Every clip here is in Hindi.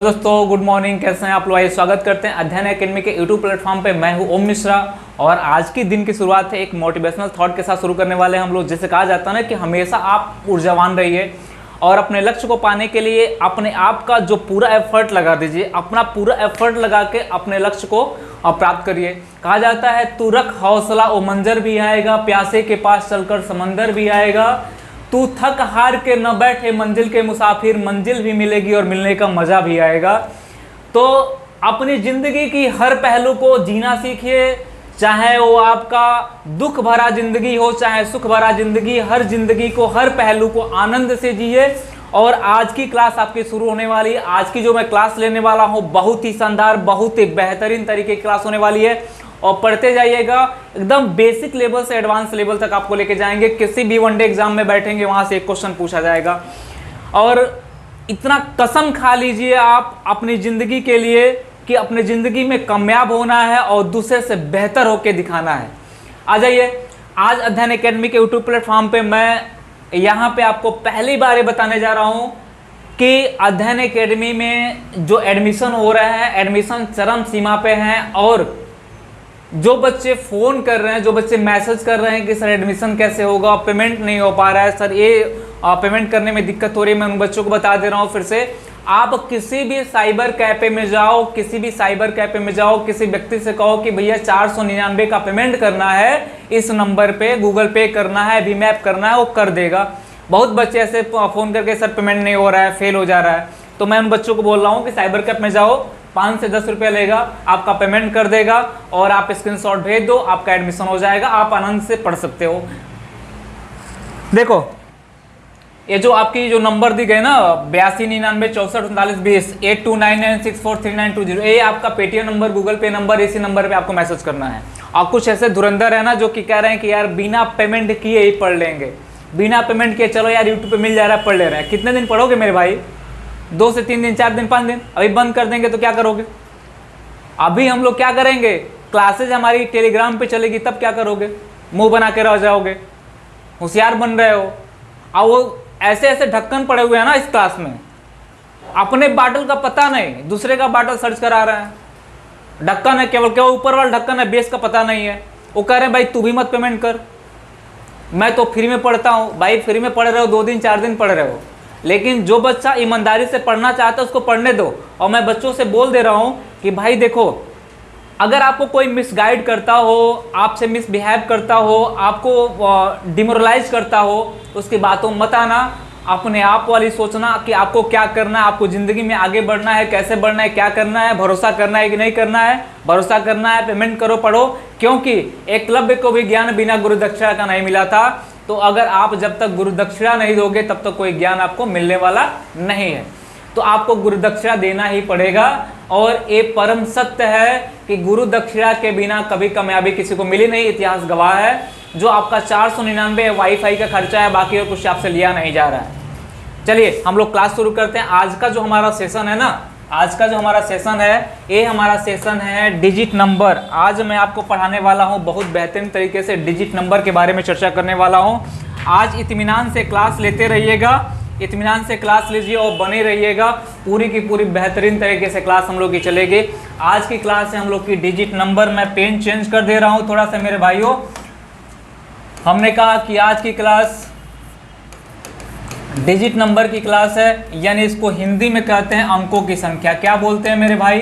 दोस्तों गुड मॉर्निंग, कैसे हैं आप लोग। आइए स्वागत करते हैं अध्ययन एकेडमी के यूट्यूब प्लेटफॉर्म पे। मैं हूं ओम मिश्रा और आज की दिन की शुरुआत है एक मोटिवेशनल थॉट के साथ शुरू करने वाले हैं हम लोग। जैसे कहा जाता है ना कि हमेशा आप ऊर्जावान रहिए और अपने लक्ष्य को पाने के लिए अपने आप का जो पूरा एफर्ट लगा दीजिए, अपना पूरा एफर्ट लगा के अपने लक्ष्य को प्राप्त करिए। कहा जाता है तू रख हौसला ओ मंजर भी आएगा, प्यासे के पास चलकर समंदर भी आएगा, तू थक हार के न बैठे मंजिल के मुसाफिर, मंजिल भी मिलेगी और मिलने का मजा भी आएगा। तो अपनी जिंदगी की हर पहलू को जीना सीखिए, चाहे वो आपका दुख भरा जिंदगी हो चाहे सुख भरा जिंदगी, हर जिंदगी को हर पहलू को आनंद से जिए। और आज की क्लास आपकी शुरू होने वाली है। आज की जो मैं क्लास लेने वाला हूँ बहुत ही शानदार, बहुत ही बेहतरीन तरीके की क्लास होने वाली है और पढ़ते जाइएगा। एकदम बेसिक लेवल से एडवांस लेवल तक आपको लेके जाएंगे। किसी भी वनडे एग्जाम में बैठेंगे वहां से एक क्वेश्चन पूछा जाएगा। और इतना कसम खा लीजिए आप अपनी जिंदगी के लिए कि अपनी जिंदगी में कामयाब होना है और दूसरे से बेहतर होकर दिखाना है। आ जाइए, आज अध्ययन एकेडमी के यूट्यूब प्लेटफॉर्म पे मैं यहाँ पे आपको पहली बार ये बताने जा रहा हूँ कि अध्ययन एकेडमी में जो एडमिशन हो रहा है, एडमिशन चरम सीमा पे हैं। और जो बच्चे फ़ोन कर रहे हैं, जो बच्चे मैसेज कर रहे हैं कि सर एडमिशन कैसे होगा, पेमेंट नहीं हो पा रहा है सर, ये पेमेंट करने में दिक्कत हो रही है, मैं उन बच्चों को बता दे रहा हूँ फिर से। आप किसी भी साइबर कैफे में जाओ, किसी भी साइबर कैफे में जाओ, किसी व्यक्ति से कहो कि भैया 499 का पेमेंट करना है, इस नंबर पे गूगल पे करना है, भीम ऐप करना है, वो कर देगा। बहुत बच्चे ऐसे फ़ोन करके सर पेमेंट नहीं हो रहा है, फेल हो जा रहा है। तो मैं उन बच्चों को बोल रहा हूँ कि साइबर कैफ में जाओ, 5 से 10 रुपये लेगा, आपका पेमेंट कर देगा और आप स्क्रीनशॉट भेज दो, आपका एडमिशन हो जाएगा, आप आनंद से पढ़ सकते हो। देखो ये जो आपकी जो नंबर दी गई ना 8299643920 8299643920, ये आपका पेटीएम नंबर, गूगल पे नंबर, इसी नंबर पे आपको मैसेज करना है। और कुछ ऐसे धुरंधर है ना जो कि कह रहे हैं कि यार बिना पेमेंट किए ही पढ़ लेंगे, बिना पेमेंट किए चलो यार यूट्यूब पे मिल जा रहा है पढ़ ले रहे हैं। कितने दिन पढ़ोगे मेरे भाई? 2 से 3 दिन, 4 दिन, 5 दिन। अभी बंद कर देंगे तो क्या करोगे? अभी हम लोग क्या करेंगे, क्लासेज हमारी टेलीग्राम पे चलेगी, तब क्या करोगे? मुंह बना के रह जाओगे, होशियार बन रहे हो। और वो ऐसे ऐसे ढक्कन पड़े हुए हैं ना इस क्लास में, अपने बाटल का पता नहीं, दूसरे का बाटल सर्च करा रहे हैं। ढक्कन है केवल, क्या ऊपर वाला ढक्कन है, बेस का पता नहीं है। वो कह रहे हैं भाई तू भी मत पेमेंट कर, मैं तो फ्री में पढ़ता हूँ। भाई फ्री में पढ़ रहे हो, 2 दिन 4 दिन पढ़ रहे हो, लेकिन जो बच्चा ईमानदारी से पढ़ना चाहता है उसको पढ़ने दो। और मैं बच्चों से बोल दे रहा हूँ कि भाई देखो, अगर आपको कोई मिसगाइड करता हो, आपसे मिसबिहेव करता हो, आपको डिमोरलाइज करता हो, उसकी बातों मत आना। अपने आप वाली सोचना कि आपको क्या करना है, आपको ज़िंदगी में आगे बढ़ना है, कैसे बढ़ना है, क्या करना है, भरोसा करना है कि नहीं करना है। भरोसा करना है, पेमेंट करो, पढ़ो। क्योंकि एकलव्य को भी ज्ञान बिना गुरु दक्षिणा का नहीं मिला था। तो अगर आप जब तक गुरु दक्षिणा नहीं दोगे तब तक कोई ज्ञान आपको मिलने वाला नहीं है। तो आपको गुरु दक्षिणा देना ही पड़ेगा। और ये परम सत्य है कि गुरु दक्षिणा के बिना कभी कामयाबी किसी को मिली नहीं, इतिहास गवाह है। जो आपका 499 वाईफाई का खर्चा है, बाकी और कुछ आपसे लिया नहीं जा रहा है। चलिए हम लोग क्लास शुरू करते हैं। आज का जो हमारा सेशन है ना, आज का जो हमारा सेशन है, ये हमारा सेशन है डिजिट नंबर। आज मैं आपको पढ़ाने वाला हूँ बहुत बेहतरीन तरीके से, डिजिट नंबर के बारे में चर्चा करने वाला हूँ। आज इत्मीनान से क्लास लेते रहिएगा, इत्मीनान से क्लास लीजिए और बने रहिएगा। पूरी की पूरी बेहतरीन तरीके से क्लास हम लोग की चलेगी। आज की क्लास है हम लोग की डिजिट नंबर। मैं पेन चेंज कर दे रहा हूँ थोड़ा सा मेरे भाइयों। हमने कहा कि आज की क्लास डिजिट नंबर की क्लास है, यानी इसको हिंदी में कहते हैं अंकों की संख्या। क्या बोलते हैं मेरे भाई?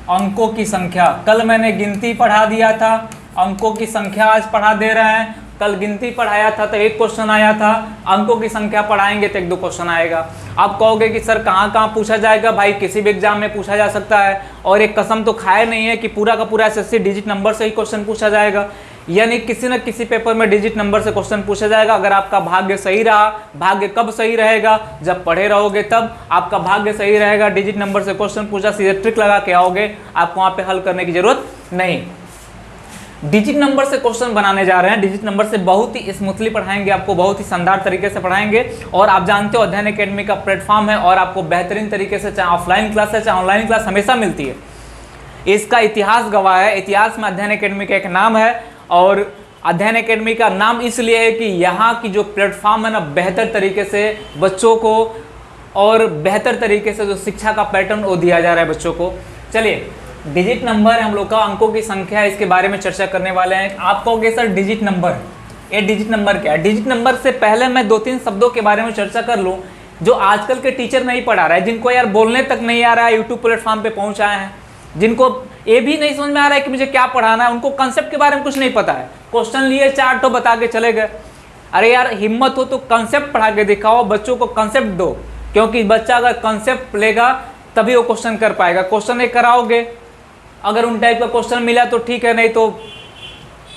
अंकों की संख्या। कल मैंने गिनती पढ़ा दिया था, अंकों की संख्या आज पढ़ा दे रहे हैं। कल गिनती पढ़ाया था तो 1 क्वेश्चन आया था, अंकों की संख्या पढ़ाएंगे तो 1-2 क्वेश्चन आएगा। आप कहोगे कि सर कहाँ कहाँ पूछा जाएगा? भाई किसी भी एग्जाम में पूछा जा सकता है। और एक कसम तो खाए नहीं है कि पूरा का पूरा एसएससी डिजिट नंबर से ही क्वेश्चन पूछा जाएगा, यानी किसी न किसी पेपर में डिजिट नंबर से क्वेश्चन पूछा जाएगा। अगर आपका भाग्य सही रहा, भाग्य कब सही रहेगा? जब पढ़े रहोगे तब आपका भाग्य सही रहेगा। डिजिट नंबर से क्वेश्चन पूछा, सीधे ट्रिक लगा के आओगे, आपको वहाँ पे हल करने की जरूरत नहीं। डिजिट नंबर से क्वेश्चन बनाने जा रहे हैं। डिजिट नंबर से बहुत ही स्मूथली पढ़ाएंगे आपको, बहुत ही शानदार तरीके से पढ़ाएंगे। और आप जानते हो अध्ययन एकेडमी का प्लेटफॉर्म है और आपको बेहतरीन तरीके से, चाहे ऑफलाइन क्लास है चाहे ऑनलाइन क्लास, हमेशा मिलती है। इसका इतिहास गवाह है। इतिहास में अध्ययन एकेडमी का एक नाम है। और अध्ययन एकेडमी का नाम इसलिए है कि यहाँ की जो प्लेटफॉर्म है ना, बेहतर तरीके से बच्चों को और बेहतर तरीके से जो शिक्षा का पैटर्न वो दिया जा रहा है बच्चों को। चलिए, डिजिट नंबर हम लोग का, अंकों की संख्या है, इसके बारे में चर्चा करने वाले हैं। आप कहोगे सर डिजिट नंबर, ये डिजिट नंबर क्या है? डिजिट नंबर से पहले मैं 2-3 शब्दों के बारे में चर्चा कर लूँ जो आजकल के टीचर नहीं पढ़ा रहा है, जिनको यार बोलने तक नहीं आ रहा है, यूट्यूब प्लेटफॉर्म पे पहुँच आए हैं, जिनको ये भी नहीं समझ में आ रहा है कि मुझे क्या पढ़ाना है, उनको कंसेप्ट के बारे में कुछ नहीं पता है। क्वेश्चन लिए 4 तो बता के चले गए। अरे यार, हिम्मत हो तो कंसेप्ट पढ़ा के दिखाओ, बच्चों को कंसेप्ट दो, क्योंकि बच्चा अगर कंसेप्ट लेगा तभी वो क्वेश्चन कर पाएगा। क्वेश्चन एक कराओगे, अगर उन टाइप का क्वेश्चन मिला तो ठीक है, नहीं तो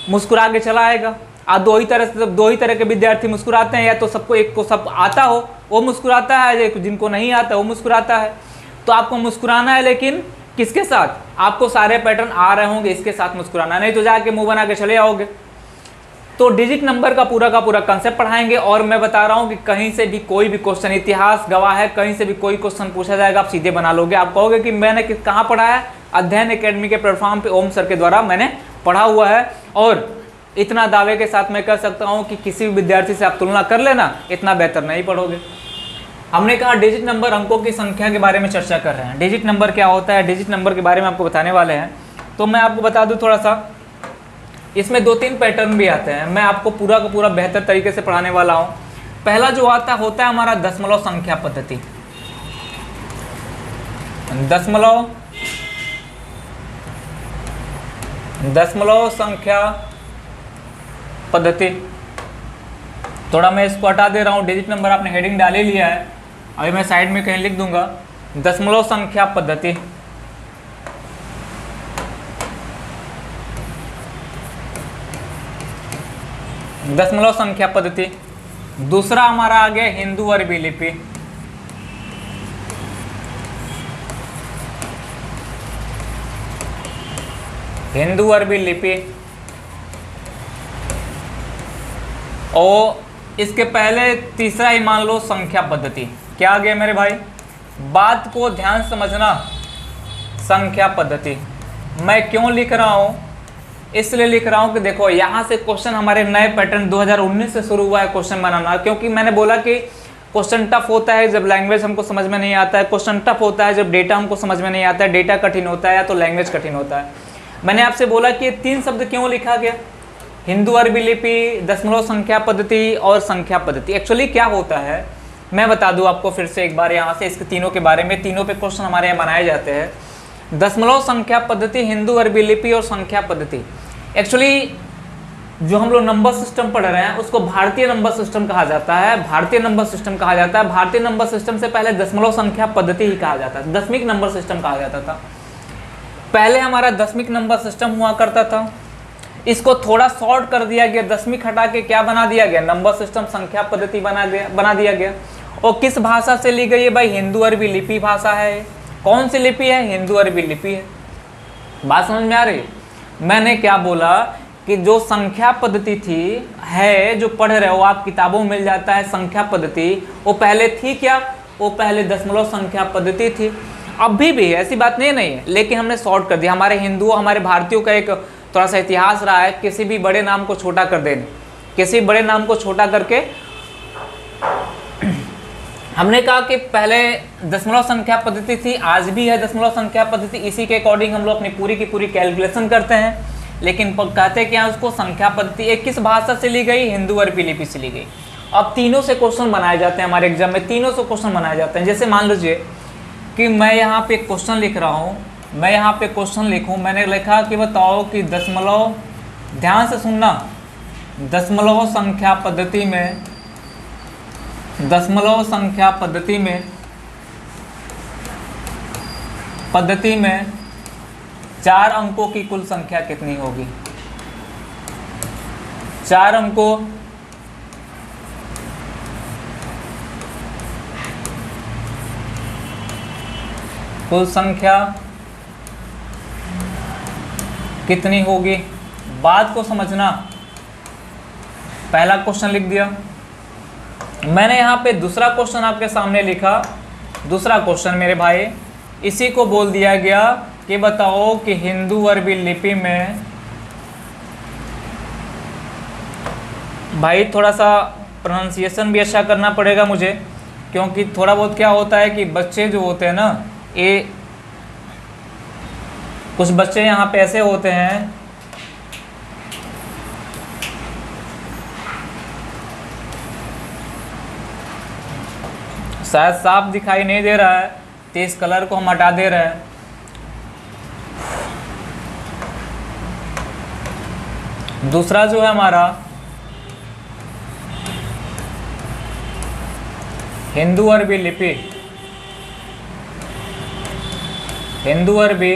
मुस्कुरा के चला आएगा। दो ही तरह के विद्यार्थी मुस्कुराते हैं, या तो सबको, एक को सब आता हो वो मुस्कुराता है, जिनको नहीं आता वो मुस्कुराता है। तो आपको मुस्कुराना है, लेकिन किसके साथ? आपको सारे पैटर्न आ रहे होंगे, इसके साथ मुस्कुराना, नहीं तो जाके मुंह बना के चले आओगे। तो डिजिट नंबर का पूरा कंसेप्ट पढ़ाएंगे। और मैं बता रहा हूँ कि कहीं से भी कोई भी क्वेश्चन, इतिहास गवाह है, कहीं से भी कोई क्वेश्चन पूछा जाएगा, आप सीधे बना लोगे। आप कहोगे कि मैंने कहाँ पढ़ा है? अध्ययन एकेडमी के प्लेटफॉर्म पे ओम सर के द्वारा मैंने पढ़ा हुआ है। और इतना दावे के साथ मैं कह सकता हूँ कि किसी भी विद्यार्थी से आप तुलना कर लेना, इतना बेहतर नहीं पढ़ोगे। हमने कहा डिजिट नंबर, अंकों की संख्या के बारे में चर्चा कर रहे हैं। डिजिट नंबर क्या होता है, डिजिट नंबर के बारे में आपको बताने वाले हैं। तो मैं आपको बता दूं थोड़ा सा, इसमें 2-3 पैटर्न भी आते हैं। मैं आपको पूरा का पूरा बेहतर तरीके से पढ़ाने वाला हूं। पहला जो होता है हमारा दशमलव संख्या पद्धति। दशमलव संख्या पद्धति। थोड़ा मैं इसको हटा दे रहा हूँ, डिजिट नंबर आपने हेडिंग डाल ही लिया है, अभी मैं साइड में कहीं लिख दूंगा दशमलव संख्या पद्धति। दशमलव संख्या पद्धति। दूसरा हमारा आ गया हिंदू अरबी लिपि। हिंदू अरबी लिपि। और इसके पहले तीसरा ही मान लो संख्या पद्धति। क्या आ गया मेरे भाई? बात को ध्यान समझना, संख्या पद्धति। मैं क्यों लिख रहा हूं? इसलिए लिख रहा हूं कि देखो यहां से क्वेश्चन, हमारे नए पैटर्न 2019 से शुरू हुआ है क्वेश्चन बनाना। क्योंकि मैंने बोला कि क्वेश्चन टफ होता है जब लैंग्वेज हमको समझ में नहीं आता है, क्वेश्चन टफ होता है जब डेटा हमको समझ में नहीं आता है, डेटा कठिन होता है या तो लैंग्वेज कठिन होता है। मैंने आपसे बोला कि ये 3 शब्द क्यों लिखा गया, हिंदू अरबी लिपि, दशमलव संख्या पद्धति और संख्या पद्धति। एक्चुअली क्या होता है मैं बता दूं आपको फिर से एक बार यहाँ से, इसके तीनों के बारे में। तीनों पे क्वेश्चन हमारे यहाँ बनाए जाते हैं। दशमलव संख्या पद्धति, हिंदू अरबी लिपि और संख्या पद्धति। एक्चुअली जो हम लोग नंबर सिस्टम पढ़ रहे हैं उसको भारतीय नंबर सिस्टम कहा जाता है। भारतीय नंबर सिस्टम कहा जाता है। भारतीय नंबर सिस्टम से पहले दशमलव संख्या पद्धति ही कहा जाता था, दशमिक नंबर सिस्टम कहा जाता था। पहले हमारा दशमिक नंबर सिस्टम हुआ करता था, इसको थोड़ा शॉर्ट कर दिया गया, दशमिक हटा के क्या बना दिया गया, नंबर सिस्टम संख्या पद्धति बना दिया गया। और किस भाषा से ली गई है भाई? हिंदू अरबी लिपि भाषा है। कौन सी लिपि है? हिंदू अरबी लिपि है। बात समझ में आ रही? मैंने क्या बोला कि जो संख्या पद्धति थी है, जो पढ़ रहे हो आप, किताबों में मिल जाता है संख्या पद्धति, वो पहले थी क्या? वो पहले दशमलव संख्या पद्धति थी। अभी भी ऐसी बात नहीं है, लेकिन हमने शॉर्ट कर दिया। हमारे हिंदुओं, हमारे भारतीयों का एक थोड़ा सा इतिहास रहा है, किसी भी बड़े नाम को छोटा कर देने, किसी बड़े नाम को छोटा करके हमने कहा कि पहले दशमलव संख्या पद्धति थी, आज भी है दशमलव संख्या पद्धति। इसी के अकॉर्डिंग हम लोग अपनी पूरी की पूरी कैलकुलेशन करते हैं। लेकिन कहते क्या है उसको, संख्या पद्धति। एक किस भाषा से ली गई? हिंदू अरबी लिपि से ली गई। अब तीनों से क्वेश्चन बनाए जाते हैं हमारे एग्जाम में, तीनों से क्वेश्चन बनाए जाते हैं। जैसे मान लीजिए कि मैं यहाँ पे क्वेश्चन लिख रहा हूँ, मैं यहाँ पे क्वेश्चन लिखूँ, मैंने लिखा कि बताओ कि दशमलव, ध्यान से सुनना, दशमलव संख्या पद्धति में, दशमलव संख्या पद्धति में 4 अंकों की कुल संख्या कितनी होगी? 4 अंकों कुल संख्या कितनी होगी? बात को समझना। पहला क्वेश्चन लिख दिया मैंने। यहाँ पे दूसरा क्वेश्चन आपके सामने लिखा। दूसरा क्वेश्चन मेरे भाई, इसी को बोल दिया गया कि बताओ कि हिंदू अरबी लिपि में, भाई थोड़ा सा प्रोनाउंसिएशन भी अच्छा करना पड़ेगा मुझे। क्योंकि थोड़ा बहुत क्या होता है कि बच्चे जो होते हैं ना, ये कुछ बच्चे यहाँ पे ऐसे होते हैं, शायद साफ दिखाई नहीं दे रहा है तो इस कलर को हम हटा दे रहे हैं। दूसरा जो है हमारा हिंदू अरबी लिपि। हिंदू अरबी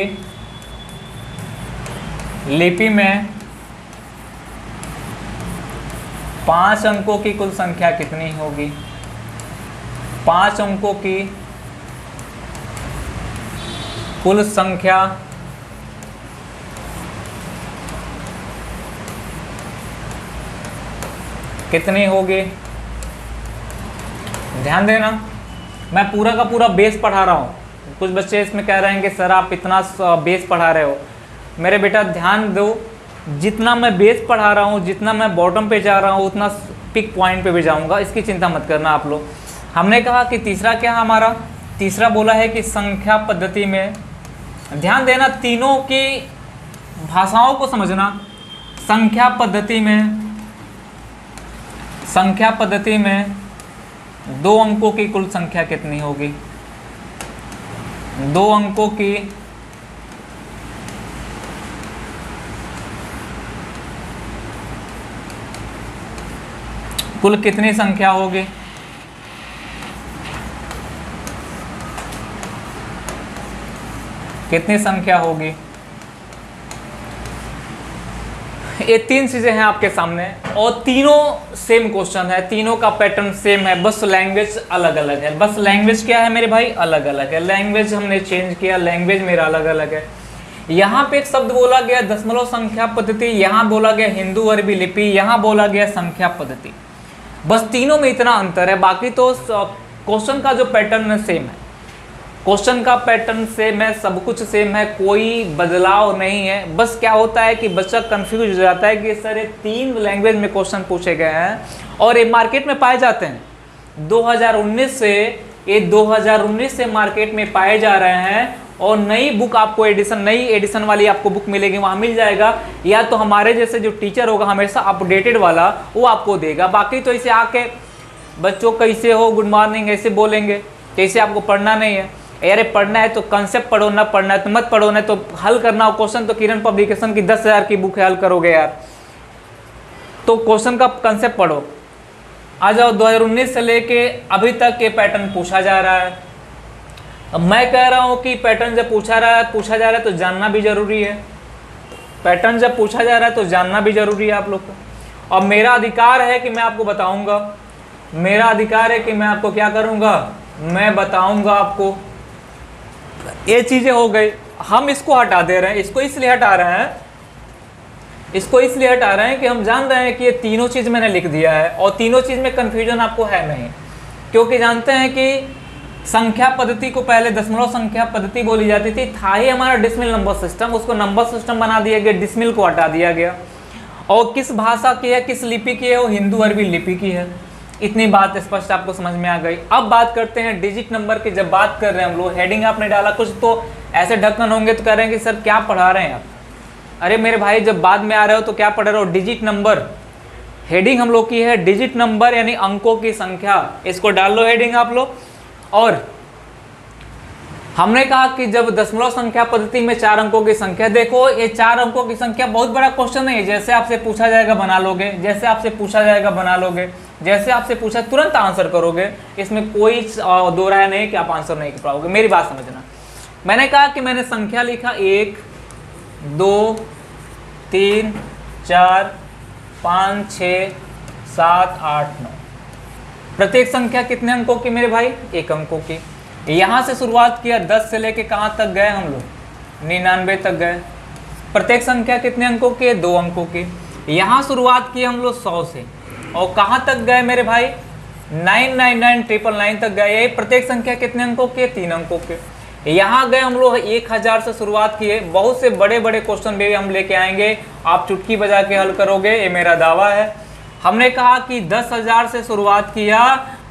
लिपि में 5 अंकों की कुल संख्या कितनी होगी? 5 अंकों की कुल संख्या कितनी होगी? ध्यान देना, मैं पूरा का पूरा बेस पढ़ा रहा हूँ। कुछ बच्चे इसमें कह रहे हैं कि सर आप इतना बेस पढ़ा रहे हो। मेरे बेटा ध्यान दो, जितना मैं बेस पढ़ा रहा हूँ, जितना मैं बॉटम पे जा रहा हूँ, उतना पिक पॉइंट पे भी जाऊँगा, इसकी चिंता मत करना आप लोग। हमने कहा कि तीसरा क्या हमारा, तीसरा बोला है कि संख्या पद्धति में, ध्यान देना तीनों की भाषाओं को समझना। संख्या पद्धति में 2 अंकों की कुल संख्या कितनी होगी? 2 अंकों की कुल कितनी संख्या होगी? कितनी संख्या होगी? ये 3 चीजें हैं आपके सामने और तीनों सेम क्वेश्चन है, तीनों का पैटर्न सेम है, बस लैंग्वेज अलग अलग है। बस लैंग्वेज क्या है मेरे भाई? अलग अलग है। लैंग्वेज हमने चेंज किया, लैंग्वेज मेरा अलग अलग है। यहाँ पे एक शब्द बोला गया दशमलव संख्या पद्धति, यहाँ बोला गया हिंदू अरबी लिपि, यहाँ बोला गया संख्या पद्धति। बस तीनों में इतना अंतर है, बाकी तो क्वेश्चन का जो पैटर्न है सेम है। क्वेश्चन का पैटर्न सेम है, सब कुछ सेम है, कोई बदलाव नहीं है। बस क्या होता है कि बच्चा कंफ्यूज हो जाता है कि सर ये 3 लैंग्वेज में क्वेश्चन पूछे गए हैं और ये मार्केट में पाए जाते हैं 2019 से, ये 2019 से मार्केट में पाए जा रहे हैं। और नई बुक आपको नई एडिशन वाली आपको बुक मिलेगी, वहाँ मिल जाएगा, या तो हमारे जैसे जो टीचर होगा हमेशा अपडेटेड वाला वो आपको देगा। बाकी तो इसे आके बच्चों कैसे हो, गुड मॉर्निंग ऐसे बोलेंगे, कैसे आपको पढ़ना नहीं है। अरे पढ़ना है तो कंसेप्ट पढ़ो, ना पढ़ना है तो मत पढ़ो, ना तो हल करना हो क्वेश्चन तो किरण पब्लिकेशन की 10,000 की बुक है, हल करोगे यार। तो क्वेश्चन का कंसेप्ट पढ़ो। आ जाओ 2019 से लेके अभी तक ये पैटर्न पूछा जा रहा है। अब मैं कह रहा हूँ कि पैटर्न जब पूछा जा रहा है तो जानना भी जरूरी है। पैटर्न जब पूछा जा रहा है तो जानना भी जरूरी है आप लोग को। और मेरा अधिकार है कि मैं आपको बताऊंगा, मेरा अधिकार है कि मैं आपको क्या करूंगा, मैं बताऊंगा आपको। ये चीजें हो गई, हम इसको हटा दे रहे हैं। इसको इसलिए हटा रहे हैं कि हम जान रहे हैं कि ये तीनों चीज मैंने लिख दिया है और तीनों चीज में कंफ्यूजन आपको है नहीं, क्योंकि जानते हैं कि संख्या पद्धति को पहले दशमलव संख्या पद्धति बोली जाती थी, था ही हमारा डिसमिल नंबर सिस्टम, उसको नंबर सिस्टम बना दिया गया, डिसमिल को हटा दिया गया। और किस भाषा की है, किस लिपि की है, वो हिंदू अरबी लिपि की है। इतनी बात स्पष्ट आपको समझ में आ गई। अब बात करते हैं डिजिट नंबर की। जब बात कर रहे हैं हम लोग, हेडिंग आपने डाला, कुछ तो ऐसे ढक्कन होंगे तो कह रहे हैं कि सर क्या पढ़ा रहे हैं आप। अरे मेरे भाई जब बाद में आ रहे हो तो क्या पढ़ रहे हो, डिजिट नंबर। हेडिंग हम लोग की है डिजिट नंबर यानी अंकों की संख्या, इसको डाल लो हेडिंग आप लोग। और हमने कहा कि जब दशमलव संख्या पद्धति में 4 अंकों की संख्या, देखो ये 4 अंकों की संख्या बहुत बड़ा क्वेश्चन नहीं है। जैसे आपसे पूछा जाएगा बना लोगे, जैसे आपसे पूछा जाएगा बना लोगे, जैसे आपसे पूछा तुरंत आंसर करोगे, इसमें कोई दो राय नहीं कि आप आंसर नहीं कर पाओगे। मेरी बात समझना, मैंने कहा कि मैंने संख्या लिखा 1 2 3 4 5 6 7 8 9। प्रत्येक संख्या कितने अंकों की मेरे भाई, 1 अंकों की। यहाँ से शुरुआत किया 10 से लेके कहाँ तक गए हम लोग, 99 तक गए। प्रत्येक संख्या कितने अंकों की है, 2 अंकों की। यहाँ शुरुआत की हम लोग 100 से और कहाँ तक गए मेरे भाई, 999 तक गए। प्रत्येक संख्या कितने अंकों की है, 3 अंकों के। यहाँ गए हम लोग 1000 से शुरुआत किए। बहुत से बड़े बड़े क्वेश्चन भी हम लेके आएंगे, आप चुटकी बजा के हल करोगे, ये मेरा दावा है। हमने कहा कि 10,000 से शुरुआत किया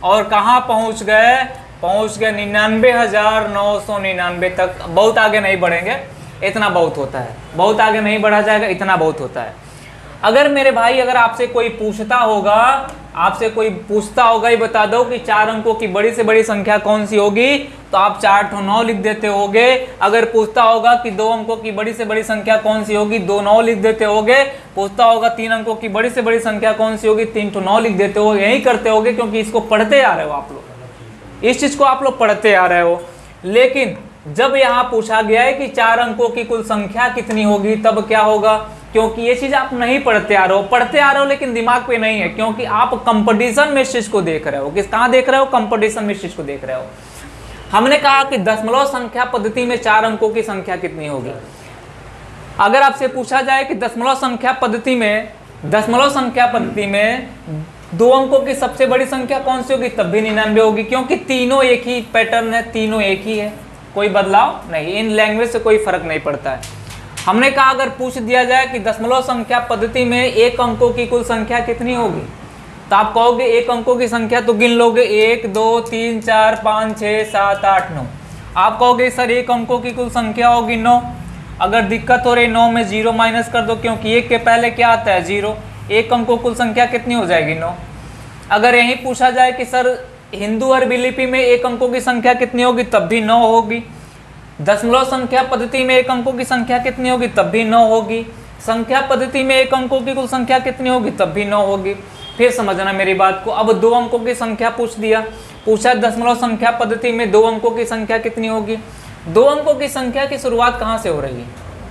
और कहाँ पहुँच गए, पहुँच गए 99,999 तक। बहुत आगे नहीं बढ़ेंगे, इतना बहुत होता है, बहुत आगे नहीं बढ़ा जाएगा, इतना बहुत होता है। अगर मेरे भाई अगर आपसे कोई पूछता होगा, आपसे कोई पूछता होगा, ये बता दो कि 4 अंकों की बड़ी से बड़ी संख्या कौन सी होगी, तो आप 4 ठो 9 लिख देते होगे। अगर पूछता होगा कि 2 अंकों की बड़ी से बड़ी संख्या कौन सी होगी, 2 9 लिख देते होगे। पूछता होगा 3 अंकों की बड़ी से बड़ी संख्या कौन सी होगी, 3 ठो 9 लिख देते हो। यही करते होगे क्योंकि इसको पढ़ते आ रहे हो आप लोग, इस चीज को आप लोग पढ़ते आ रहे हो। लेकिन जब यहाँ पूछा गया है कि 4 अंकों की कुल संख्या कितनी होगी, तब क्या होगा, क्योंकि ये चीज आप नहीं पढ़ते आ रहे हो, पढ़ते आ रहे हो लेकिन दिमाग पे नहीं है, क्योंकि आप कंपटीशन में इस चीज को देख रहे हो। किस कहाँ देख रहे हो, कंपटीशन में इस चीज को देख रहे हो। हमने कहा कि दशमलव संख्या पद्धति में 4 अंकों की संख्या कितनी होगी। अगर आपसे पूछा जाए कि दशमलव संख्या पद्धति में 2 अंकों की सबसे बड़ी संख्या कौन सी होगी, तब भी 99 होगी, क्योंकि तीनों एक ही पैटर्न है, तीनों एक ही है, कोई बदलाव नहीं, इन लैंग्वेज से कोई फर्क नहीं पड़ता है। हमने कहा अगर पूछ दिया जाए कि दशमलव संख्या पद्धति में 1 अंकों की कुल संख्या कितनी होगी, तो आप कहोगे 1 अंकों की संख्या तो गिन लोगे, 1 2 3 4 5 6 7 8 9। आप कहोगे सर 1 अंकों की कुल संख्या होगी 9। अगर दिक्कत हो रही 9 में 0 माइनस कर दो, क्योंकि 1 के पहले क्या आता है 0। 1 अंकों कुल संख्या कितनी हो जाएगी 9। अगर यही पूछा जाए कि सर हिंदू अरबी लिपि में 1 अंकों की संख्या कितनी होगी, तब भी 9 होगी। दशमलव संख्या पद्धति में 1 अंकों की संख्या कितनी होगी, तब भी 9 होगी। संख्या पद्धति में 1 अंकों की कुल संख्या कितनी होगी, तब भी 9 होगी। फिर समझना मेरी बात को। अब 2 अंकों की संख्या पूछ दिया, पूछा दशमलव संख्या पद्धति में 2 अंकों की संख्या कितनी होगी। 2 अंकों की संख्या की शुरुआत कहाँ से हो रही है,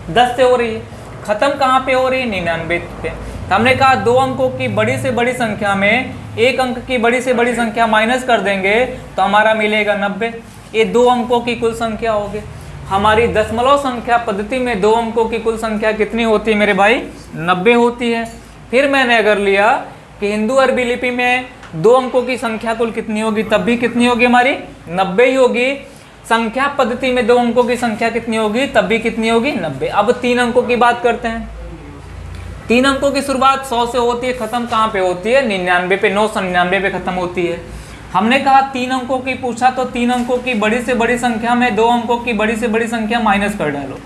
10 से हो रही है, खत्म कहाँ पे हो रही है, 99 पे। हमने कहा 2 अंकों की बड़ी से बड़ी संख्या में 1 अंक की बड़ी से बड़ी संख्या माइनस कर देंगे तो हमारा मिलेगा 90। ये 2 अंकों की कुल संख्या होगी। हमारी दशमलव संख्या पद्धति में 2 अंकों की कुल संख्या कितनी होती है मेरे भाई, 90 होती है। फिर मैंने अगर लिया कि हिंदू अरबी लिपि में 2 अंकों की संख्या कुल कितनी होगी, तब भी कितनी होगी हमारी, 90 ही होगी। संख्या पद्धति में 2 अंकों की संख्या कितनी होगी, तब भी कितनी होगी, 90। अब 3 अंकों की बात करते हैं। 3 अंकों की शुरुआत 100 से होती है, खत्म कहाँ पे होती है, 99 पे, 999 पे खत्म होती है। हमने कहा 3 अंकों की पूछा तो 3 अंकों की बड़ी से बड़ी संख्या में 2 अंकों की बड़ी से बड़ी संख्या माइनस कर डालो,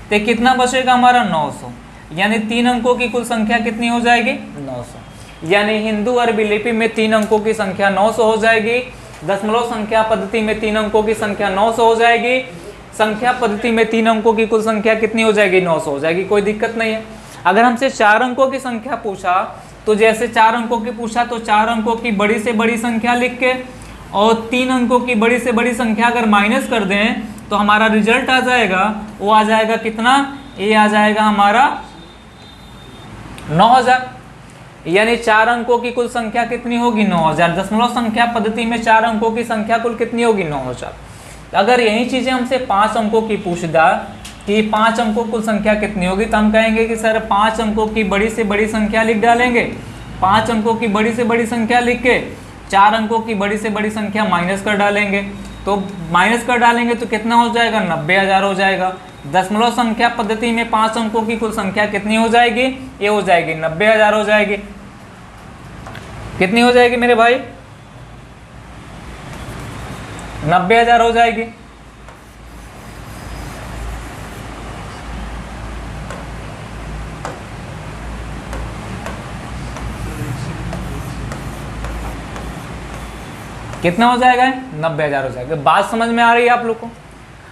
तो कितना बचेगा हमारा 900। यानी 3 अंकों की कुल संख्या कितनी हो जाएगी, 900। यानी हिंदू अरबी लिपि में 3 अंकों की संख्या 900 हो जाएगी। दशमलव संख्या पद्धति में 3 अंकों की संख्या 900 हो जाएगी। संख्या पद्धति में 3 अंकों की कुल संख्या कितनी हो जाएगी, 900 हो जाएगी, कोई दिक्कत नहीं है। अगर हमसे 4 अंकों की संख्या पूछा तो जैसे 4 अंकों की पूछा तो 4 अंकों की बड़ी से बड़ी संख्या लिख के और 3 अंकों की बड़ी से बड़ी संख्या अगर माइनस कर दें तो हमारा रिजल्ट आ जाएगा, वो आ जाएगा कितना, ये आ जाएगा हमारा 9000। यानी 4 अंकों की कुल संख्या कितनी होगी, 9000। दशमलव संख्या पद्धति में 4 अंकों की संख्या कुल कितनी होगी, 9000। अगर यही चीजें हमसे 5 अंकों की पूछ दा कि 5 अंकों कुल संख्या कितनी होगी, तो हम कहेंगे कि सर 5 अंकों की बड़ी से बड़ी संख्या लिख डालेंगे। 5 अंकों की बड़ी से बड़ी संख्या लिख के 4 अंकों की बड़ी से बड़ी संख्या माइनस कर डालेंगे, तो माइनस कर डालेंगे तो कितना हो जाएगा, 90000 हो जाएगा। दशमलव संख्या पद्धति में 5 अंकों की कुल संख्या कितनी हो जाएगी, ये हो जाएगी 90000 हो जाएगी। कितनी हो जाएगी मेरे भाई, 90000 हो जाएगी। कितना हो जाएगा, 90000 हो जाएगा। बात समझ में आ रही है आप लोग को।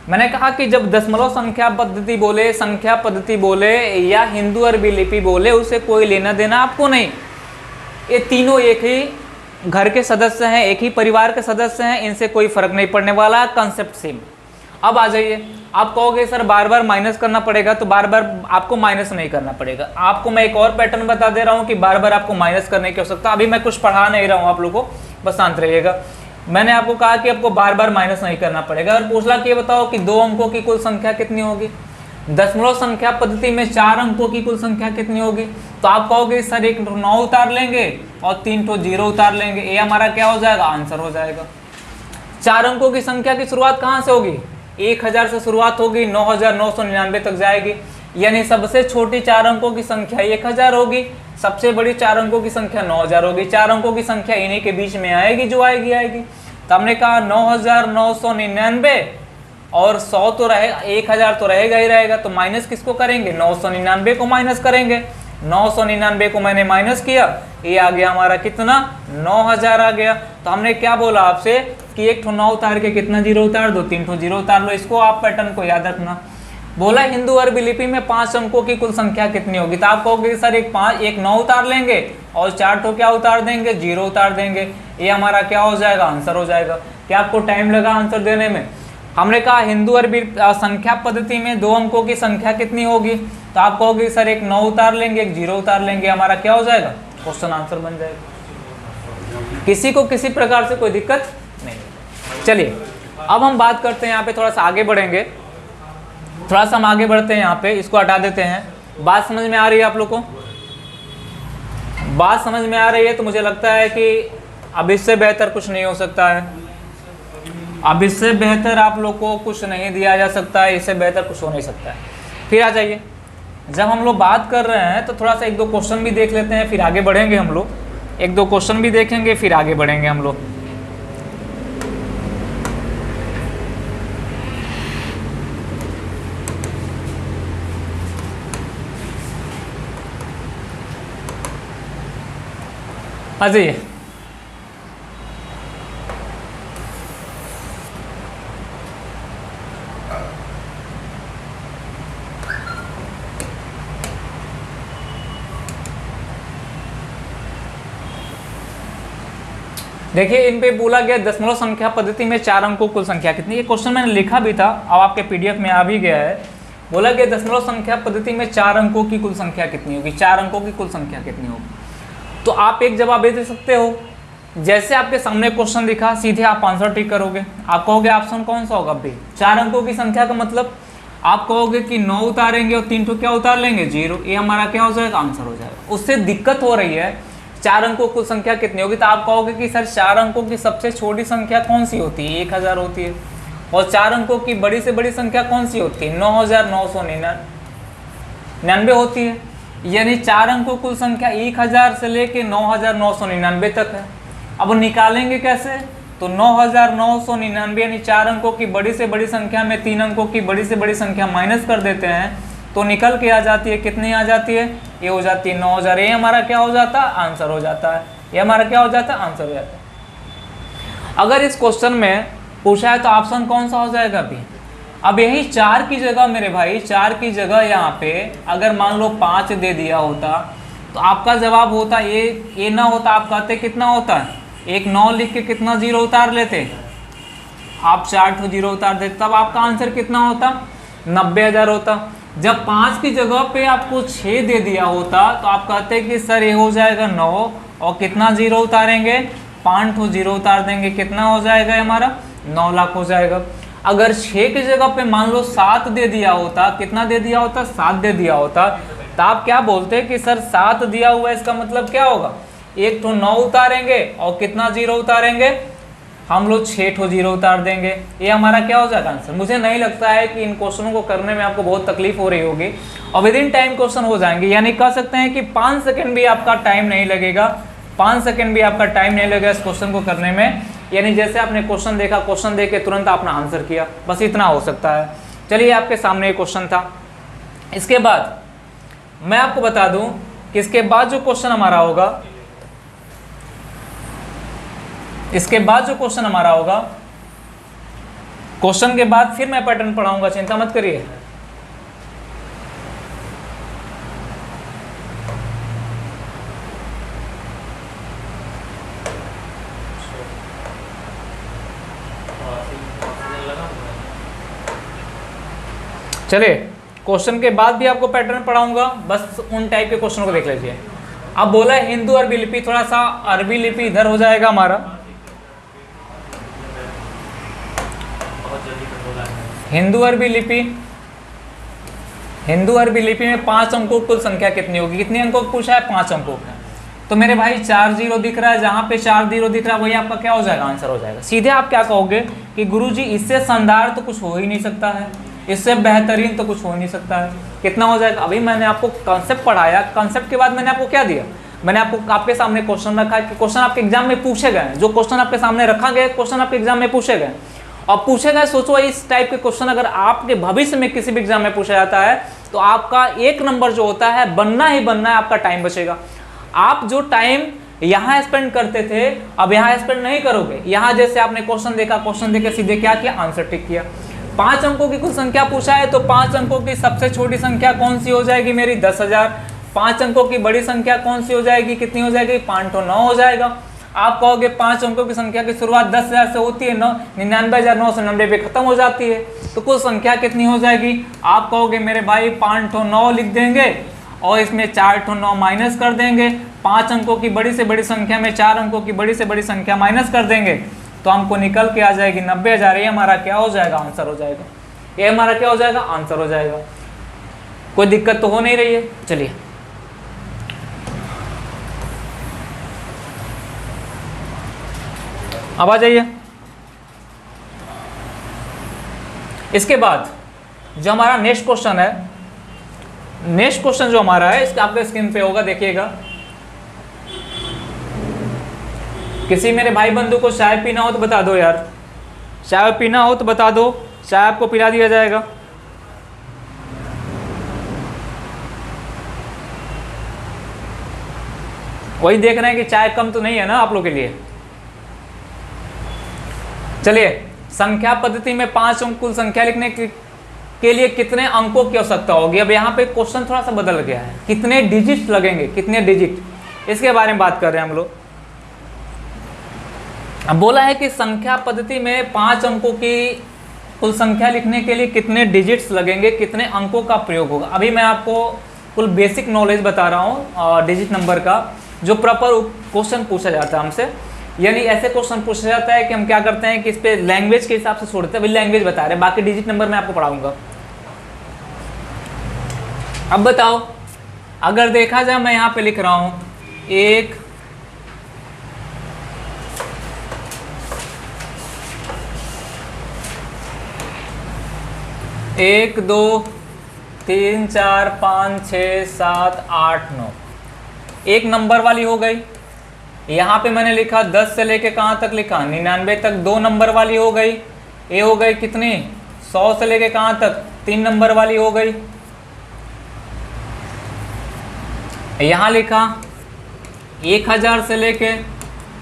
मैंने कहा कि जब दशमलव संख्या पद्धति बोले, संख्या पद्धति बोले या हिंदू अरबी लिपि बोले, उसे कोई लेना देना आपको नहीं। ये तीनों एक ही घर के सदस्य हैं, एक ही परिवार के सदस्य हैं, इनसे कोई फर्क नहीं पड़ने वाला, कंसेप्ट सेम। अब आ जाइए, आप कहोगे सर बार बार माइनस करना पड़ेगा, तो बार बार आपको माइनस नहीं करना पड़ेगा। आपको मैं एक और पैटर्न बता दे रहा हूँ कि बार बार आपको माइनस करने की आवश्यकता। अभी मैं कुछ पढ़ा नहीं रहा हूँ आप लोगों को, बस शांत रहिएगा। मैंने आपको कहा कि आपको बार बार माइनस नहीं करना पड़ेगा। और पूछला कि ये बताओ कि 2 अंकों की कुल संख्या कितनी होगी। दशमलव संख्या पद्धति में 4 अंकों की कुल संख्या कितनी होगी, तो आप कहोगे सर 1 9 उतार लेंगे और 3 तो 0 उतार लेंगे, ये हमारा क्या हो जाएगा, आंसर हो जाएगा। 4 अंकों की संख्या की शुरुआत कहाँ से होगी, 1000 से शुरुआत होगी, 9999 तक जाएगी। यानी सबसे छोटी 4 अंकों की संख्या 1000 होगी, सबसे बड़ी 4 अंकों की संख्या 9000 होगी। 4 अंकों की संख्या इन्हीं के बीच में आएगी, जो आएगी। तो हमने कहा 9999 और 100 तो रहेगा, 1000 तो रहेगा ही रहेगा, तो माइनस किसको करेंगे, 999 को माइनस करेंगे। 999 को मैंने माइनस किया, ये आ गया हमारा कितना, 9000 आ गया। तो हमने क्या बोला आपसे कि एक ठो 9 उतार के कितना जीरो उतार दो, 3 ठो जीरो उतार लो। इसको आप पैटर्न को याद रखना। बोला हिंदू अरबी लिपि में 5 अंकों की कुल संख्या कितनी होगी, तो आप कहोगे सर एक 9 उतार लेंगे और 4 ठो क्या उतार देंगे, जीरो उतार देंगे। ये हमारा क्या हो जाएगा, आंसर हो जाएगा। क्या आपको टाइम लगा आंसर देने में? हमने कहा हिंदू अरबी संख्या पद्धति में 2 अंकों की संख्या कितनी होगी, तो आप कहोगे सर एक 9 उतार लेंगे, एक जीरो उतार लेंगे, हमारा क्या हो जाएगा, क्वेश्चन आंसर बन जाएगा। किसी को किसी प्रकार से कोई दिक्कत नहीं। चलिए अब हम बात करते हैं, यहाँ पे थोड़ा सा आगे बढ़ेंगे, थोड़ा सा हम आगे बढ़ते हैं। यहाँ पे इसको हटा देते हैं। बात समझ में आ रही है आप लोग को? बात समझ में आ रही है तो मुझे लगता है कि अब इससे बेहतर कुछ नहीं हो सकता है। अब इससे बेहतर आप लोग को कुछ नहीं दिया जा सकता है, इससे बेहतर कुछ हो नहीं सकता है। फिर आ जाइए, जब हम लोग बात कर रहे हैं तो थोड़ा सा 1-2 क्वेश्चन भी देख लेते हैं, फिर आगे बढ़ेंगे हम लोग। 1-2 क्वेश्चन भी देखेंगे, फिर आगे बढ़ेंगे हम लोग। आ जाइए। देखिए इन पे बोला गया दशमलव संख्या पद्धति में 4 अंकों कुल संख्या कितनी। ये क्वेश्चन मैंने लिखा भी था, अब आपके पीडीएफ में आ भी गया है। बोला गया दशमलव संख्या पद्धति में 4 अंकों की कुल संख्या कितनी होगी, 4 अंकों की कुल संख्या कितनी होगी। तो आप एक जवाब दे सकते हो, जैसे आपके सामने क्वेश्चन दिखा सीधे आप आंसर टिक करोगे। आप कहोगे ऑप्शन कौन सा होगा भाई, 4 अंकों की संख्या का मतलब आप कहोगे कि 9 उतारेंगे और 3 ठो क्या उतार लेंगे, जीरो। ये हमारा क्या हो जाएगा, आंसर हो जाएगा। उससे दिक्कत हो रही है 4 अंकों कुल संख्या कितनी होगी, तो आप कहोगे कि सर 4 अंकों की सबसे छोटी संख्या कौन सी होती है, 1000 होती है। और 4 अंकों की बड़ी से बड़ी संख्या कौन सी होती है, 9999 होती है। यानी 4 अंकों कुल संख्या 1000 से लेके 9999 तक है। अब निकालेंगे कैसे, तो 9999 यानी 4 अंकों की बड़ी से बड़ी संख्या में 3 अंकों की बड़ी से बड़ी संख्या माइनस कर देते हैं तो निकल के आ जाती है, कितनी आ जाती है, ये हो जाती है 9000। ये हमारा क्या हो जाता है, आंसर हो जाता है। ये हमारा क्या हो जाता है, आंसर हो जाता है। अगर इस क्वेश्चन में पूछा है तो ऑप्शन कौन सा हो जाएगा अभी। अब यही 4 की जगह मेरे भाई, 4 की जगह यहाँ पे अगर मान लो 5 दे दिया होता तो आपका जवाब होता ये ना होता, आप कहते कितना होता है, एक 9 लिख के कितना जीरो उतार लेते, आप 4 ठो जीरो उतार देते, तब आपका आंसर कितना होता, 90000 होता। जब 5 की जगह पे आपको 6 दे दिया होता तो आप कहते कि सर ये हो जाएगा 9 और कितना जीरो उतारेंगे, 5 ठो जीरो उतार देंगे, कितना हो जाएगा हमारा, 9 लाख हो जाएगा। अगर 6 की जगह पे मान लो 7 दे दिया होता, कितना दे दिया होता, 7 दे दिया होता, तो आप क्या बोलते कि सर 7 दिया हुआ है, इसका मतलब क्या होगा, एक ठो 9 उतारेंगे और कितना जीरो उतारेंगे, हम लोग 6 ठो जीरो उतार देंगे। ये हमारा क्या हो जाएगा आंसर। मुझे नहीं लगता है कि इन क्वेश्चनों को करने में आपको बहुत तकलीफ हो रही होगी और विद इन टाइम क्वेश्चन हो जाएंगे। यानी कह सकते हैं कि 5 सेकंड भी आपका टाइम नहीं लगेगा, 5 सेकंड भी आपका टाइम नहीं लगेगा इस क्वेश्चन को करने में। यानी जैसे आपने क्वेश्चन देखा, क्वेश्चन देख के तुरंत आपने आंसर किया, बस इतना हो सकता है। चलिए आपके सामने एक क्वेश्चन था। इसके बाद मैं आपको बता दूं कि इसके बाद जो क्वेश्चन हमारा होगा, इसके बाद जो क्वेश्चन हमारा होगा, क्वेश्चन के बाद फिर मैं पैटर्न पढ़ाऊंगा, चिंता मत करिए। चलिए क्वेश्चन के बाद भी आपको पैटर्न पढ़ाऊंगा, बस उन टाइप के क्वेश्चन को देख लीजिए। अब बोला है हिंदू अरबी लिपि, थोड़ा सा अरबी लिपि इधर हो जाएगा हमारा। हिंदू अरबी लिपि, हिंदू अरबी लिपि में 5 अंकों कुल संख्या कितनी होगी, कितने अंकों को पूछा है, 5 अंकों का। तो मेरे भाई 4 जीरो दिख रहा है, जहां पे 4 जीरो दिख रहा है वही आपका क्या हो जाएगा, आंसर हो जाएगा। सीधे आप क्या कहोगे कि गुरुजी इससे शानदार तो कुछ हो ही नहीं सकता है, इससे बेहतरीन तो कुछ हो नहीं सकता है। कितना हो जाएगा? अभी मैंने आपको कॉन्सेप्ट पढ़ाया, कॉन्सेप्ट के बाद मैंने आपको क्या दिया? मैंने आपको आपके सामने क्वेश्चन रखा है कि क्वेश्चन आपके एग्जाम में पूछे गए हैं, जो क्वेश्चन आपके सामने रखा गया क्वेश्चन आपके एग्जाम में पूछे गए और पूछे गए। सोचो इस टाइप के क्वेश्चन अगर आपके भविष्य में किसी भी एग्जाम में पूछा जाता है तो आपका 1 नंबर जो होता है बनना ही बनना है, आपका टाइम बचेगा। आप जो टाइम यहाँ स्पेंड करते थे अब यहाँ स्पेंड नहीं करोगे। यहाँ जैसे आपने क्वेश्चन देखा, क्वेश्चन देकर सीधे क्या किया? आंसर टिक किया। 5 अंकों की कुल संख्या पूछा है तो 5 अंकों की सबसे छोटी संख्या कौन सी हो जाएगी मेरी? 10,000। 5 अंकों की बड़ी संख्या कौन सी हो जाएगी? कितनी हो जाएगी? 5 तो 9 हो जाएगा। आप कहोगे 5 अंकों की संख्या की शुरुआत 10,000 से होती है, 99,990 पे खत्म हो जाती है, तो कुल संख्या कितनी हो जाएगी? आप कहोगे मेरे भाई 5 तो 9 लिख देंगे और इसमें 4 तो 9 माइनस कर देंगे। 5 अंकों की बड़ी से बड़ी संख्या में 4 अंकों की बड़ी से बड़ी संख्या माइनस कर देंगे तो हमको निकल के आ जाएगी 90,000। ये हमारा क्या हो जाएगा? आंसर हो जाएगा। ये हमारा क्या हो जाएगा? आंसर हो जाएगा। कोई दिक्कत तो हो नहीं रही है। चलिए अब आ जाइए। इसके बाद जो हमारा नेक्स्ट क्वेश्चन है, नेक्स्ट क्वेश्चन जो हमारा है इसका आपके स्क्रीन पे होगा, देखिएगा। किसी मेरे भाई बंधु को चाय पीना हो तो बता दो यार, चाय पीना हो तो बता दो, चाय आपको पिला दिया जाएगा। वही देख रहे हैं कि चाय कम तो नहीं है ना आप लोग के लिए। चलिए, संख्या पद्धति में 5 अंक कुल संख्या लिखने के लिए कितने अंकों की आवश्यकता होगी? अब यहाँ पे क्वेश्चन थोड़ा सा बदल गया है, कितने डिजिट लगेंगे, कितने डिजिट, इसके बारे में बात कर रहे हैं हम लोग। अब बोला है कि संख्या पद्धति में 5 अंकों की कुल संख्या लिखने के लिए कितने डिजिट्स लगेंगे, कितने अंकों का प्रयोग होगा। अभी मैं आपको कुल बेसिक नॉलेज बता रहा हूँ डिजिट नंबर का, जो प्रॉपर क्वेश्चन पूछा जाता है हमसे। यानी ऐसे क्वेश्चन पूछा जाता है कि हम क्या करते हैं कि इस पे लैंग्वेज के हिसाब से छोड़ते हैं। अभी लैंग्वेज बता रहे हैं, बाकी डिजिट नंबर मैं आपको पढ़ाऊंगा। अब बताओ, अगर देखा जाए मैं यहाँ पे लिख रहा हूँ 1 1 2 3 4 5 6 7 8 9 एक नंबर वाली हो गई। यहाँ पे मैंने लिखा 10 से लेके कहाँ तक लिखा? 99 तक। 2 नंबर वाली हो गई। ये हो गई कितनी? 100 से लेके कहाँ तक? 3 नंबर वाली हो गई। यहाँ लिखा 1000 से लेके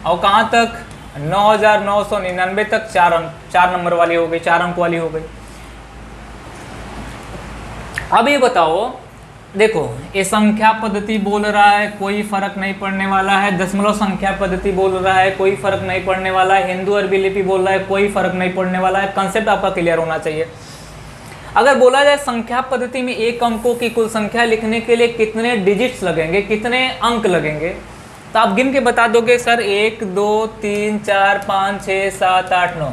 और कहाँ तक? 9,999 तक 4 नंबर वाली हो गई, 4 अंक वाली हो गई। अब ये बताओ, देखो ये संख्या पद्धति बोल रहा है, कोई फर्क नहीं पड़ने वाला है। दशमलव संख्या पद्धति बोल रहा है, कोई फर्क नहीं पड़ने वाला है। हिंदू अरबी लिपि बोल रहा है, कोई फर्क नहीं पड़ने वाला है। कंसेप्ट आपका क्लियर होना चाहिए। अगर बोला जाए संख्या पद्धति में 1 अंकों की कुल संख्या लिखने के लिए कितने डिजिट्स लगेंगे, कितने अंक लगेंगे, तो आप गिन के बता दोगे सर 1 2 3 4 5 6 7 8 9।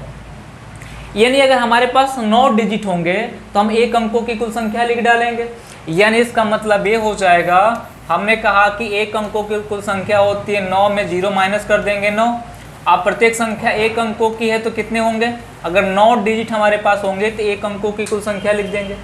यानी अगर हमारे पास 9 डिजिट होंगे तो हम 1 अंकों की कुल संख्या लिख डालेंगे। यानी इसका मतलब ये हो जाएगा, हमने कहा कि 1 अंकों की कुल संख्या होती है 9 में 0 माइनस कर देंगे 9। आप प्रत्येक संख्या 1 अंकों की है तो कितने होंगे? अगर 9 डिजिट हमारे पास होंगे तो 1 अंकों की कुल संख्या लिख देंगे।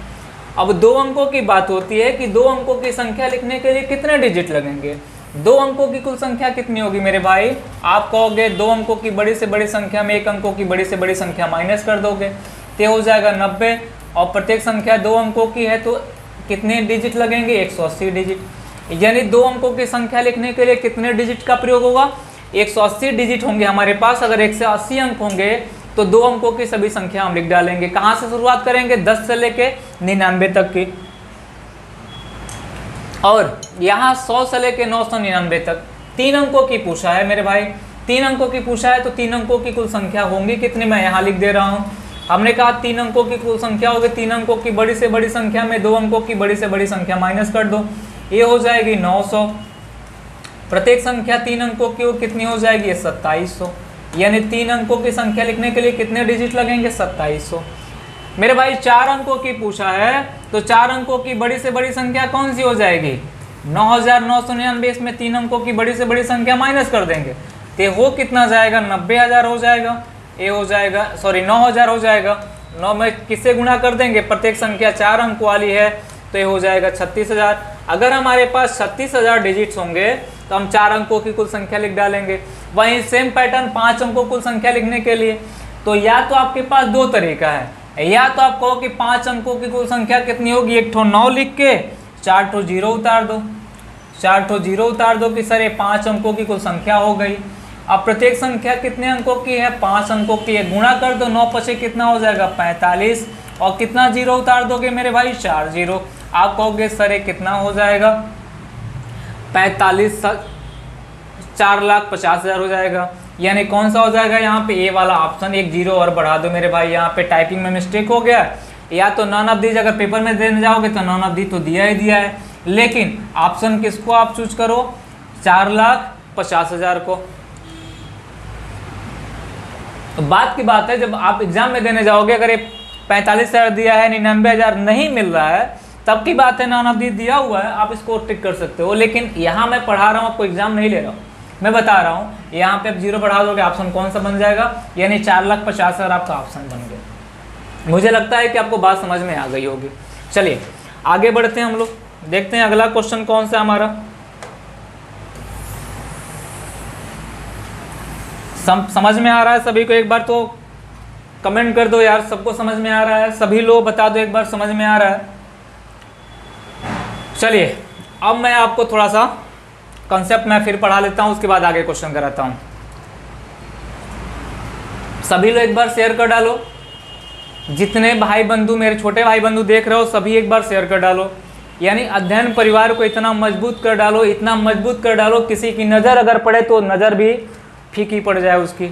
अब 2 अंकों की बात होती है कि 2 अंकों की संख्या लिखने के लिए कितने डिजिट लगेंगे। 2 अंकों की कुल संख्या कितनी होगी मेरे भाई? आप कहोगे 2 अंकों की बड़ी से बड़ी संख्या में 1 अंकों की बड़ी से बड़ी संख्या माइनस कर दोगे तो हो जाएगा 90। और प्रत्येक संख्या 2 अंकों की है तो कितने डिजिट लगेंगे? 180 डिजिट। यानी 2 अंकों की संख्या लिखने के लिए कितने डिजिट का प्रयोग होगा? 180 डिजिट होंगे हमारे पास। अगर 180 अंक होंगे तो 2 अंकों की सभी संख्या हम लिख डालेंगे। कहाँ से शुरुआत करेंगे? 10 से लेके 99 तक की। और यहाँ 100 से लेके 999 तक 3 अंकों की पूछा है मेरे भाई। 3 अंकों की पूछा है तो 3 अंकों की कुल संख्या होंगी कितनी? मैं यहाँ लिख दे रहा हूँ। हमने कहा 3 अंकों की कुल संख्या होगी, 3 अंकों की बड़ी से बड़ी संख्या में 2 अंकों की बड़ी से बड़ी संख्या माइनस कर दो, ये हो जाएगी 900। प्रत्येक संख्या 3 अंकों की कितनी हो जाएगी? 2700। यानी 3 अंकों की संख्या लिखने के लिए कितने डिजिट लगेंगे? 2700। मेरे भाई 4 अंकों की पूछा है तो 4 अंकों की बड़ी से बड़ी संख्या कौन सी हो जाएगी? 9,999। इसमें 3 अंकों की बड़ी से बड़ी संख्या माइनस कर देंगे तो हो कितना जाएगा? 90,000 हो जाएगा। ये हो जाएगा, सॉरी 9,000 हो जाएगा। 9 में किससे गुणा कर देंगे, प्रत्येक संख्या 4 अंक वाली है तो ये हो जाएगा 36,000। अगर हमारे पास 36,000 डिजिट्स होंगे तो हम 4 अंकों की कुल संख्या लिख डालेंगे। वहीं सेम पैटर्न 5 अंकों कुल संख्या लिखने के लिए, तो या तो आपके पास 2 तरीका है, या तो आप कहो कि 5 अंकों की कुल संख्या कितनी होगी, एक ठो 9 लिख के 4 ठो 0 उतार दो, 4 ठो 0 उतार दो कि सर ये 5 अंकों की कुल संख्या हो गई। अब प्रत्येक संख्या कितने अंकों की है, 5 अंकों की है, गुणा कर दो, 9 पचे कितना हो जाएगा 45, और कितना 0 उतार दोगे मेरे भाई, 4 0। आप कहोगे सर ये कितना हो जाएगा 45, 4,50,000 हो जाएगा। यानी कौन सा हो जाएगा यहाँ पे, ए वाला ऑप्शन, एक 0 और बढ़ा दो मेरे भाई, यहाँ पे टाइपिंग में मिस्टेक हो गया। या तो नॉन ऑफ दीज, अगर पेपर में देने जाओगे तो नॉन ऑफ दी तो दिया ही दिया है, लेकिन ऑप्शन किसको आप चूज करो, 4,50,000 को। तो बात की बात है, जब आप एग्जाम में देने जाओगे अगर ये 45,000 दिया है, 99,000 नहीं मिल रहा है, तब की बात है, नॉन ऑफ दी दिया हुआ है, आप इसको टिक कर सकते हो। लेकिन यहाँ मैं पढ़ा रहा हूँ, आपको एग्जाम नहीं ले रहा हूँ, मैं बता रहा हूँ, यहाँ पे आप 0 बढ़ा दोगे, ऑप्शन कौन सा बन जाएगा, यानी 4,50,000 आपका ऑप्शन बन गया। मुझे लगता है कि आपको बात समझ में आ गई होगी। चलिए आगे बढ़ते हैं हम लोग, देखते हैं अगला क्वेश्चन कौन सा हमारा। समझ में आ रहा है सभी को, एक बार तो कमेंट कर दो यार, सबको समझ में आ रहा है, सभी लोग बता दो एक बार समझ में आ रहा है। चलिए अब मैं आपको थोड़ा सा कंसेप्ट मैं फिर पढ़ा लेता हूं, उसके बाद आगे क्वेश्चन कराता हूं। सभी लोग एक बार शेयर कर डालो, जितने भाई बंधु मेरे छोटे भाई बंधु देख रहे हो सभी एक बार शेयर कर डालो। यानी अध्ययन परिवार को इतना मजबूत कर डालो, इतना मजबूत कर डालो, किसी की नज़र अगर पड़े तो नज़र भी फीकी पड़ जाए उसकी।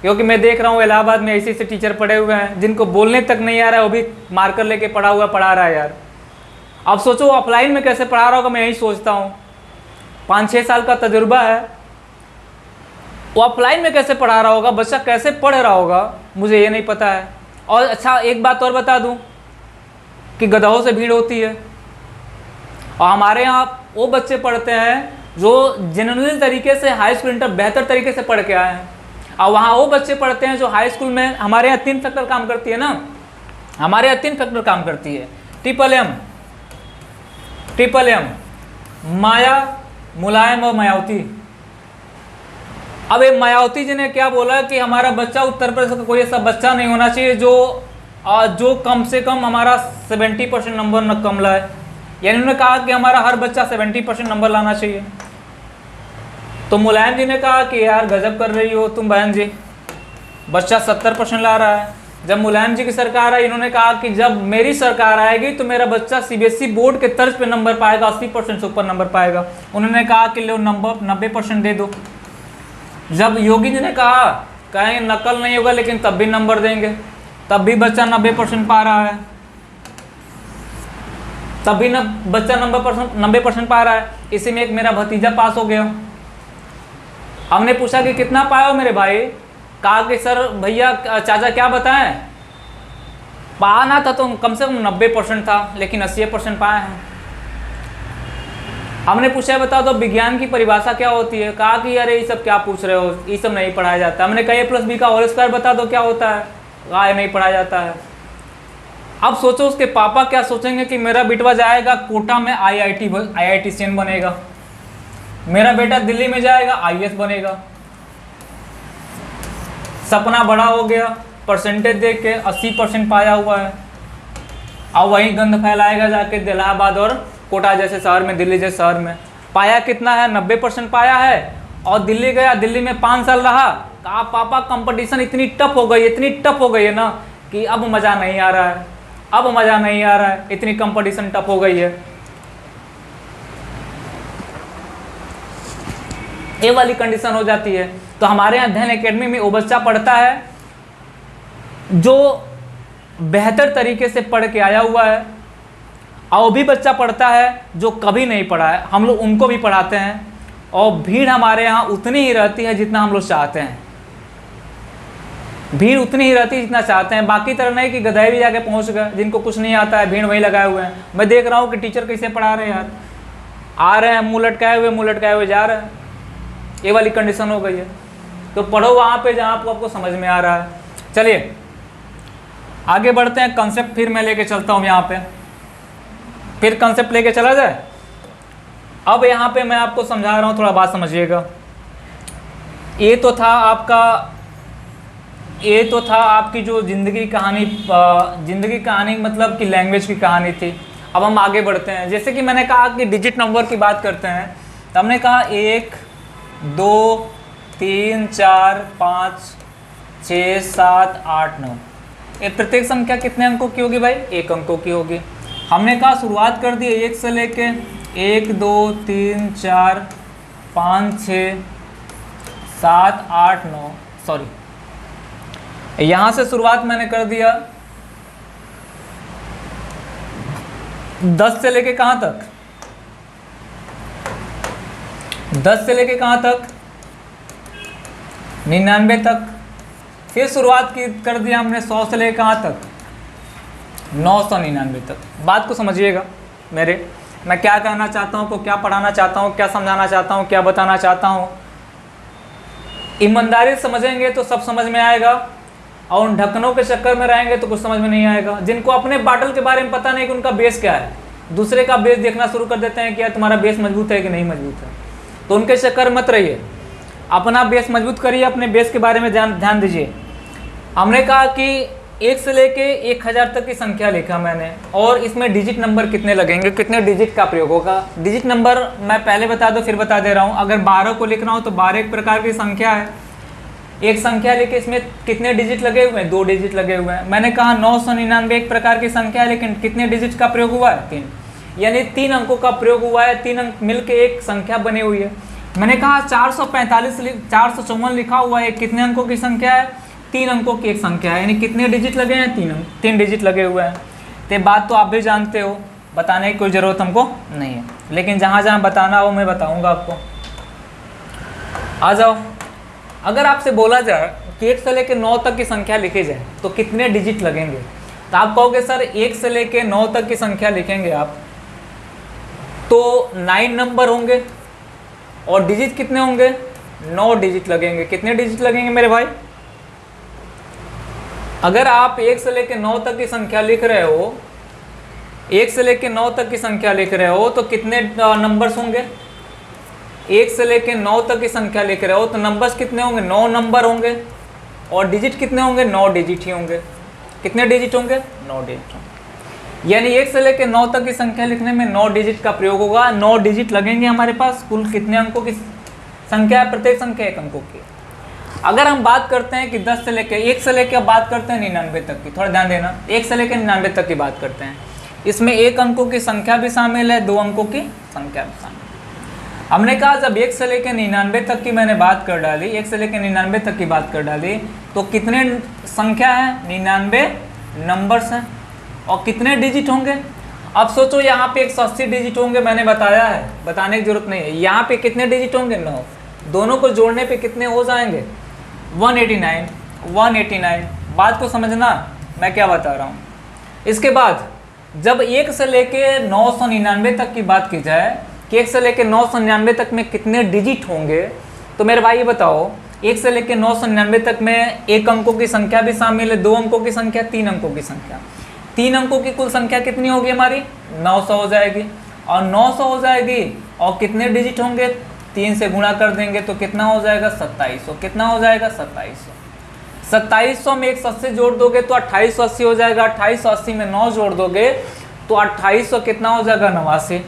क्योंकि मैं देख रहा हूँ इलाहाबाद में ऐसे टीचर पड़े हुए हैं जिनको बोलने तक नहीं आ रहा है, वो भी मार्कर लेके पढ़ा रहा है यार। अब सोचो ऑफलाइन में कैसे पढ़ा रहा होगा, मैं यही सोचता हूँ, 5-6 साल का तजुर्बा है, वो ऑफलाइन में कैसे पढ़ा रहा होगा, बच्चा कैसे पढ़ रहा होगा, मुझे ये नहीं पता है। और अच्छा एक बात और बता दूं कि गधों से भीड़ होती है, और हमारे यहाँ वो बच्चे पढ़ते हैं जो जेन्युइन तरीके से हाई स्कूल इंटर बेहतर तरीके से पढ़ के आए हैं, और वहाँ वो बच्चे पढ़ते हैं जो हाई स्कूल में, हमारे यहाँ 3 फैक्टर काम करती है ना, हमारे यहाँ 3 फैक्टर काम करती है, ट्रिपल एम, माया, मुलायम और मायावती। अब ये मायावती जी ने क्या बोला कि हमारा बच्चा उत्तर प्रदेश का कोई ऐसा बच्चा नहीं होना चाहिए जो कम से कम हमारा 70% नंबर न कम लाए। यानी उन्होंने कहा कि हमारा हर बच्चा 70% नंबर लाना चाहिए। तो मुलायम जी ने कहा कि यार गजब कर रही हो तुम बहन जी, बच्चा 70% ला रहा है। जब मुलायम जी की सरकार आई, इन्होंने कहा कि जब मेरी सरकार आएगी तो मेरा बच्चा सीबीएसई बोर्ड के तर्ज पे नंबर पाएगा, 80% से ऊपर नंबर पाएगा। उन्होंने कहा कि लो नंबर 90% दे दो। जब योगी जी ने कहा कहीं नकल नहीं होगा लेकिन तब भी नंबर देंगे, तब भी बच्चा 90% पा रहा है, तब भी बच्चा 90% पा रहा है। इसी में एक मेरा भतीजा पास हो गया। हमने पूछा कि कितना पाए हो मेरे भाई, कहा कि सर भैया चाचा क्या बताएं, पाना था तो कम से कम 90% था लेकिन 80% पाए हैं। हमने पूछा बता दो विज्ञान की परिभाषा क्या होती है, कहा कि यार ये सब क्या पूछ रहे हो, ये सब नहीं पढ़ाया जाता। हमने कहा A+B का होल स्क्वायर बता दो क्या होता है, कहा ये नहीं पढ़ाया जाता है। अब सोचो उसके पापा क्या सोचेंगे कि मेरा बेटवा जाएगा कोटा में IITian बनेगा, मेरा बेटा दिल्ली में जाएगा IAS बनेगा। सपना बड़ा हो गया, परसेंटेज देख के 80% पाया हुआ है, अब वही गंद फैलाएगा जाके इलाहाबाद और कोटा जैसे शहर में, दिल्ली जैसे शहर में। पाया कितना है, 90% पाया है, और दिल्ली गया, दिल्ली में 5 साल रहा। कहा पापा कंपटीशन इतनी टफ हो गई है ना कि अब मज़ा नहीं आ रहा है, अब मज़ा नहीं आ रहा है, इतनी कंपटीशन टफ हो गई है। ये वाली कंडीशन हो जाती है। तो हमारे यहाँ अध्ययन एकेडमी में वो बच्चा पढ़ता है जो बेहतर तरीके से पढ़ के आया हुआ है, और वो भी बच्चा पढ़ता है जो कभी नहीं पढ़ा है, हम लोग उनको भी पढ़ाते हैं। और भीड़ हमारे यहाँ उतनी ही रहती है जितना हम लोग चाहते हैं, भीड़ उतनी ही रहती है जितना चाहते हैं। बाकी तरह नहीं कि गधे भी जाके पहुँच गए, जिनको कुछ नहीं आता है भीड़ वहीं लगाए हुए हैं। मैं देख रहा हूँ कि टीचर कैसे पढ़ा रहे हैं यार, आ रहे हैं मुँह लटकाए हुए जा रहे हैं। ये वाली कंडीशन हो गई है। तो पढ़ो वहाँ पे जहाँ आपको समझ में आ रहा है। चलिए आगे बढ़ते हैं, कंसेप्ट फिर मैं लेके चलता हूँ यहाँ पे, फिर कंसेप्ट लेके चला जाए। अब यहाँ पे मैं आपको समझा रहा हूँ, थोड़ा बात समझिएगा। ये तो था आपकी जो ज़िंदगी कहानी मतलब कि लैंग्वेज की कहानी थी। अब हम आगे बढ़ते हैं। जैसे कि मैंने कहा कि डिजिट नंबर की बात करते हैं, तो हमने कहा 1 2 3 4 5 6 7 8 9। ये प्रत्येक संख्या कितने अंकों की होगी भाई? 1 अंकों की होगी। हमने कहा शुरुआत कर दी 1 से लेके 1 2 3 4 5 6 7 8 9, सॉरी यहाँ से शुरुआत मैंने कर दिया 10 से लेके कहाँ तक? 10 से लेके कहाँ तक? 99 तक। फिर शुरुआत कर दिया हमने 100 से लेके कहाँ तक? 999 तक। बात को समझिएगा मेरे, मैं क्या कहना चाहता हूँ, को क्या पढ़ाना चाहता हूँ, क्या समझाना चाहता हूँ, क्या बताना चाहता हूँ। ईमानदारी से समझेंगे तो सब समझ में आएगा, और उन ढक्कनों के चक्कर में रहेंगे तो कुछ समझ में नहीं आएगा। जिनको अपने बाटल के बारे में पता नहीं कि उनका बेस क्या है, दूसरे का बेस देखना शुरू कर देते हैं कि यार तुम्हारा बेस मजबूत है कि नहीं मजबूत है, तो उनके चक्कर मत रहिए, अपना बेस मजबूत करिए, अपने बेस के बारे में ध्यान दीजिए। हमने कहा कि 1 से लेके 1000 तक की संख्या लिखा मैंने, और इसमें डिजिट नंबर कितने लगेंगे, कितने डिजिट का प्रयोग होगा। डिजिट नंबर मैं पहले बता दो फिर बता दे रहा हूँ। अगर 12 को लिख रहा हूँ तो 12 एक प्रकार की संख्या है, एक संख्या लेके इसमें कितने डिजिट लगे हुए हैं? 2 डिजिट लगे हुए हैं। मैंने कहा 999 एक प्रकार की संख्या है, लेकिन कितने डिजिट का प्रयोग हुआ है? 3, यानी 3 अंकों का प्रयोग हुआ है, 3 अंक मिलके एक संख्या बनी हुई है। मैंने कहा 454 लिखा हुआ है, कितने अंकों की संख्या है? 3 अंकों की एक संख्या है, यानी कितने डिजिट लगे हैं? 3 डिजिट लगे हुए हैं। तो बात तो आप भी जानते हो, बताने की कोई ज़रूरत हमको नहीं है, लेकिन जहाँ जहाँ बताना हो मैं बताऊँगा आपको। आ जाओ, अगर आपसे बोला जाए कि 1 से लेकर 9 तक की संख्या लिखी जाए तो कितने डिजिट लगेंगे, तो आप कहोगे सर 1 से लेकर 9 तक की संख्या लिखेंगे आप तो 9 नंबर होंगे, और डिजिट कितने होंगे? 9 डिजिट लगेंगे। कितने डिजिट लगेंगे मेरे भाई? अगर आप 1 से लेकर 9 तक की संख्या लिख रहे हो, 1 से लेकर 9 तक की संख्या लिख रहे हो तो कितने नंबर्स होंगे? 1 से लेकर 9 तक की संख्या लिख रहे हो तो नंबर्स कितने होंगे? 9 नंबर होंगे, और डिजिट कितने होंगे? 9 डिजिट ही होंगे। कितने डिजिट होंगे? 9 डिजिट होंगे। यानी 1 से लेकर 9 तक की संख्या लिखने में 9 डिजिट का प्रयोग होगा। 9 डिजिट लगेंगे हमारे पास। कुल कितने अंकों की संख्या है? प्रत्येक संख्या 1 अंकों की। अगर हम बात करते हैं कि 10 से लेकर 1 से लेकर बात करते हैं 99 तक की, थोड़ा ध्यान देना, 1 से लेकर 99 तक की बात करते हैं, इसमें 1 अंकों की संख्या भी शामिल है, 2 अंकों की संख्या भी शामिल है। हमने कहा जब 1 से लेकर 99 तक की मैंने बात कर डाली, 1 से लेकर 99 तक की बात कर डाली, तो कितने संख्या है? 99 नंबर्स हैं, और कितने डिजिट होंगे? अब सोचो यहाँ पे 180 डिजिट होंगे, मैंने बताया है, बताने की जरूरत नहीं है। यहाँ पे कितने डिजिट होंगे? 9। दोनों को जोड़ने पे कितने हो जाएंगे? 189। बात को समझना मैं क्या बता रहा हूँ। इसके बाद जब 1 से लेके 999 तक की बात की जाए कि 1 से लेके 999 तक में कितने डिजिट होंगे, तो मेरे भाई ये बताओ 1 से लेके 999 तक में 1 अंकों की संख्या भी शामिल है, 2 अंकों की संख्या, 3 अंकों की संख्या। 3 अंकों की कुल संख्या कितनी होगी हमारी? 900 हो जाएगी, और 900 हो जाएगी, और कितने डिजिट होंगे? 3 से गुणा कर देंगे तो कितना हो जाएगा? 2700। कितना हो जाएगा? 2700। 2700 में 180 जोड़ दोगे तो 2880 हो जाएगा। 2880 में 9 जोड़ दोगे तो 2800 कितना हो जाएगा? 89।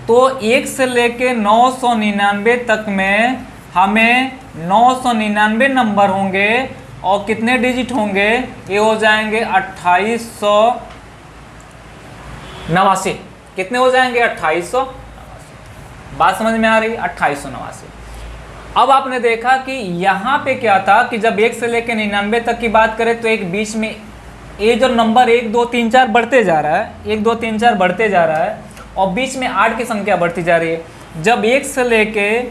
तो 1 से लेके 999 तक में हमें 999 नंबर होंगे, और कितने डिजिट होंगे? ये हो जाएंगे 2889। कितने हो जाएंगे? 2889। बात समझ में आ रही? 2889। अब आपने देखा कि यहाँ पे क्या था कि जब 1 से लेकर 99 तक की बात करें तो एक बीच में ये जो नंबर 1 2 3 4 बढ़ते जा रहा है, 1 2 3 4 बढ़ते जा रहा है, और बीच में 8 की संख्या बढ़ती जा रही है। जब 1 से लेके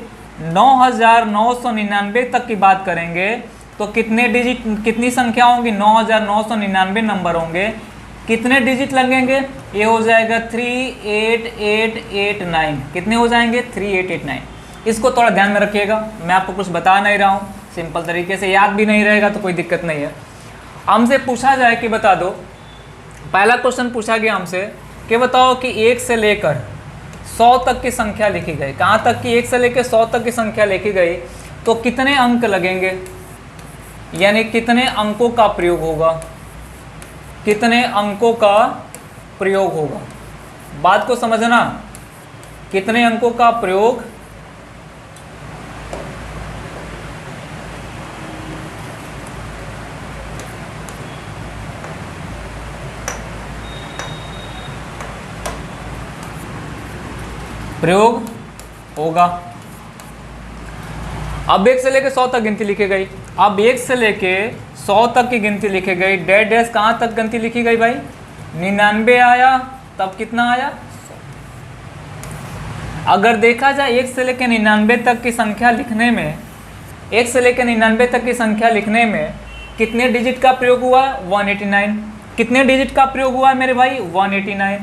9999 तक की बात करेंगे तो कितने डिजिट, कितनी संख्या होंगी? 9999 नंबर होंगे। कितने डिजिट लगेंगे? ये हो जाएगा 38889। कितने हो जाएंगे? 3889। इसको थोड़ा ध्यान में रखिएगा, मैं आपको कुछ बता नहीं रहा हूँ, सिंपल तरीके से याद भी नहीं रहेगा तो कोई दिक्कत नहीं है। हमसे पूछा जाए कि बता दो, पहला क्वेश्चन पूछा गया हमसे कि बताओ कि 1 से लेकर 100 तक की संख्या लिखी गई, कहाँ तक की 1 से लेकर 100 तक की संख्या लिखी गई, तो कितने अंक लगेंगे, यानी कितने अंकों का प्रयोग होगा, कितने अंकों का प्रयोग होगा। बात को समझना, कितने अंकों का प्रयोग प्रयोग होगा। अब 1 से लेके 100 तक गिनती लिखी गई। अब 1 से लेके 100 तक की गिनती लिखी गई। डैश डैश कहाँ तक गिनती लिखी गई भाई, 99 आया, तब कितना आया 100। अगर देखा जाए 1 से लेके 99 तक की संख्या लिखने में, 1 से लेके 99 तक की संख्या लिखने में कितने डिजिट का प्रयोग हुआ, 189। कितने डिजिट का प्रयोग हुआ मेरे भाई, 189।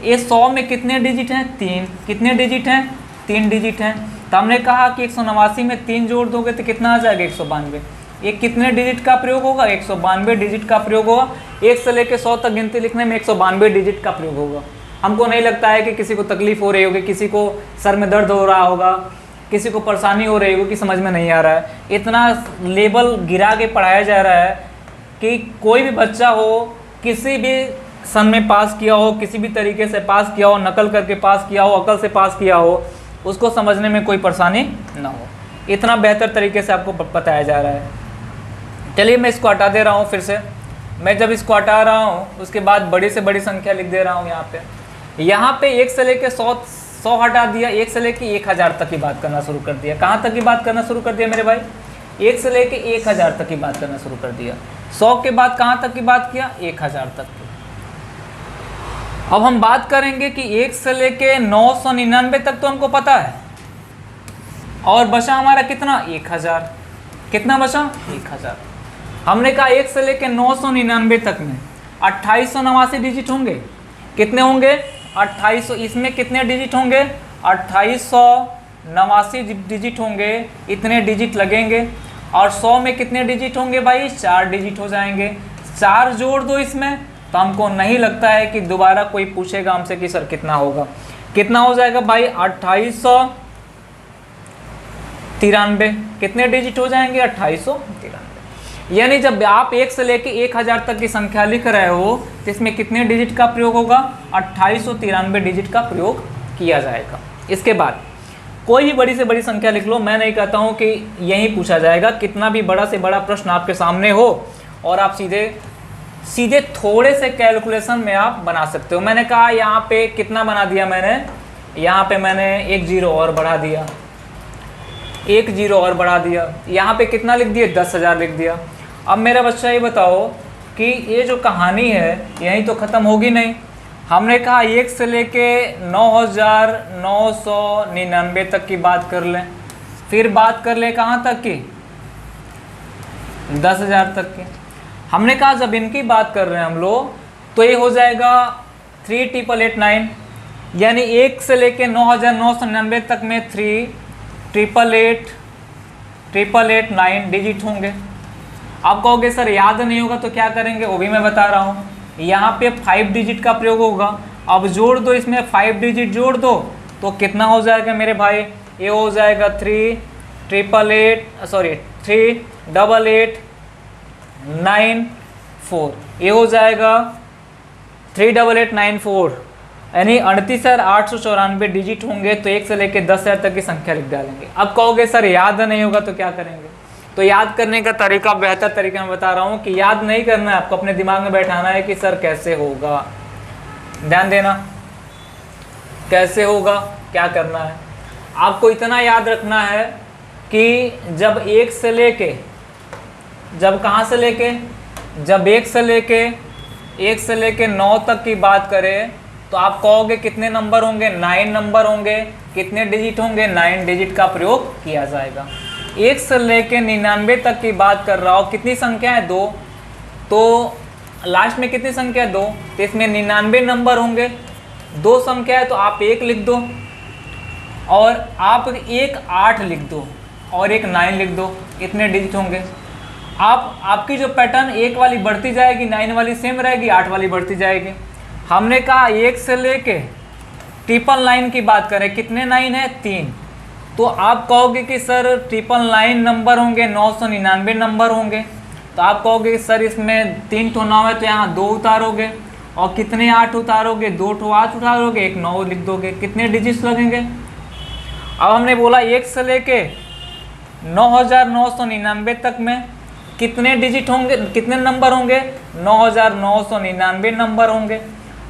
ये 100 में कितने डिजिट हैं, 3। कितने डिजिट हैं, 3 डिजिट हैं। तो हमने कहा कि 189 में 3 जोड़ दोगे तो कितना आ जाएगा, 192। ये कितने डिजिट का प्रयोग होगा, 192 डिजिट का प्रयोग होगा। 1 से लेकर 100 तक गिनती लिखने में 192 डिजिट का प्रयोग होगा। हमको नहीं लगता है कि किसी को तकलीफ हो रही होगी, किसी को सर में दर्द हो रहा होगा, किसी को परेशानी हो रही होगी कि समझ में नहीं आ रहा है। इतना लेवल गिरा के पढ़ाया जा रहा है कि कोई भी बच्चा हो, किसी भी सन में पास किया हो, किसी भी तरीके से पास किया हो, नकल करके पास किया हो, अकल से पास किया हो, उसको समझने में कोई परेशानी ना हो। इतना बेहतर तरीके से आपको बताया जा रहा है। चलिए मैं इसको हटा दे रहा हूँ फिर से। मैं जब इसको हटा रहा हूँ उसके बाद बड़ी से बड़ी संख्या लिख दे रहा हूँ यहाँ पे 1 से लेके 100 हटा दिया, 1 से लेके 1000 तक की बात करना शुरू कर दिया। कहाँ तक की बात करना शुरू कर दिया मेरे भाई, 1 से लेके 1000 तक की बात करना शुरू कर दिया। 100 के बाद कहाँ तक की बात किया, 1000 तक की। अब हम बात करेंगे कि 1 से लेके 999 तक तो हमको पता है, और बचा हमारा कितना, 1000। कितना बचा, 1000। हमने कहा 1 से लेके 999 तक में 2889 डिजिट होंगे। कितने होंगे, 2800। इसमें कितने डिजिट होंगे, 2889 डिजिट होंगे, इतने डिजिट लगेंगे। और 100 में कितने डिजिट होंगे भाई, 4 डिजिट हो जाएंगे। 4 जोड़ दो इसमें, तो हमको नहीं लगता है कि दोबारा कोई पूछेगा हमसे कि सर कितना होगा। कितना हो जाएगा भाई, 2893। कितने डिजिट हो जाएंगे, 2893। यानी जब आप 1 से लेके 1000 तक की संख्या लिख रहे हो तो इसमें कितने डिजिट का प्रयोग होगा, 2893 डिजिट का प्रयोग किया जाएगा। इसके बाद कोई भी बड़ी से बड़ी संख्या लिख लो, मैं नहीं कहता हूँ कि यही पूछा जाएगा। कितना भी बड़ा से बड़ा प्रश्न आपके सामने हो और आप सीधे थोड़े से कैलकुलेशन में आप बना सकते हो। मैंने कहा यहाँ पे कितना बना दिया मैंने, यहाँ पे मैंने 1 0 और बढ़ा दिया, 1 0 और बढ़ा दिया। यहाँ पे कितना लिख दिया, 10,000 लिख दिया। अब मेरा बच्चा ये बताओ कि ये जो कहानी है यहीं तो ख़त्म होगी नहीं। हमने कहा 1 से लेके 9999 तक की बात कर लें, फिर बात कर लें कहाँ तक की, 10,000 तक की। हमने कहा जब इनकी बात कर रहे हैं हम लोग तो ये हो जाएगा 38889, यानी 1 से लेके 9999 तक में 38889 डिजिट होंगे। आप कहोगे सर याद नहीं होगा तो क्या करेंगे, वो भी मैं बता रहा हूँ। यहाँ पे 5 डिजिट का प्रयोग होगा। अब जोड़ दो, इसमें 5 डिजिट जोड़ दो तो कितना हो जाएगा मेरे भाई, ये हो जाएगा 38894, ये हो जाएगा 38894, यानी 38,894 डिजिट होंगे। तो 1 से लेके 10,000 तक की संख्या लिख डालेंगे। अब कहोगे सर याद नहीं होगा तो क्या करेंगे, तो याद करने का तरीका बेहतर तरीका मैं बता रहा हूँ कि याद नहीं करना है, आपको अपने दिमाग में बैठाना है कि सर कैसे होगा। ध्यान देना, कैसे होगा, क्या करना है। आपको इतना याद रखना है कि जब 1 से लेके, जब कहाँ से लेके, जब 1 से लेके 9 तक की बात करें तो आप कहोगे कितने नंबर होंगे, 9 नंबर होंगे। कितने डिजिट होंगे, 9 डिजिट का प्रयोग किया जाएगा। 1 से लेके 99 तक की बात कर रहा हूँ, कितनी संख्या है, 2, तो लास्ट में कितनी संख्या है, 2, तो इसमें 99 नंबर होंगे। 2 संख्या है तो आप 1 लिख दो, और आप एक 8 लिख दो, और एक 9 लिख दो, इतने डिजिट होंगे। आपकी जो पैटर्न 1 वाली बढ़ती जाएगी, 9 वाली सेम रहेगी, 8 वाली बढ़ती जाएगी। हमने कहा 1 से लेके 999 की बात करें, कितने 9 है? 3। तो आप कहोगे कि सर 999 नंबर होंगे, 999 नंबर होंगे, तो आप कहोगे कि सर इसमें 3 ठो 9 है तो यहाँ 2 उतारोगे, और कितने 8 उतारोगे? 2 ठो 8 उतारोगे, एक 9 लिख दोगे, कितने डिजिट्स लगेंगे? अब हमने बोला 1 से लेके 9999 तक में कितने डिजिट होंगे, कितने नंबर होंगे? 9999 नंबर होंगे।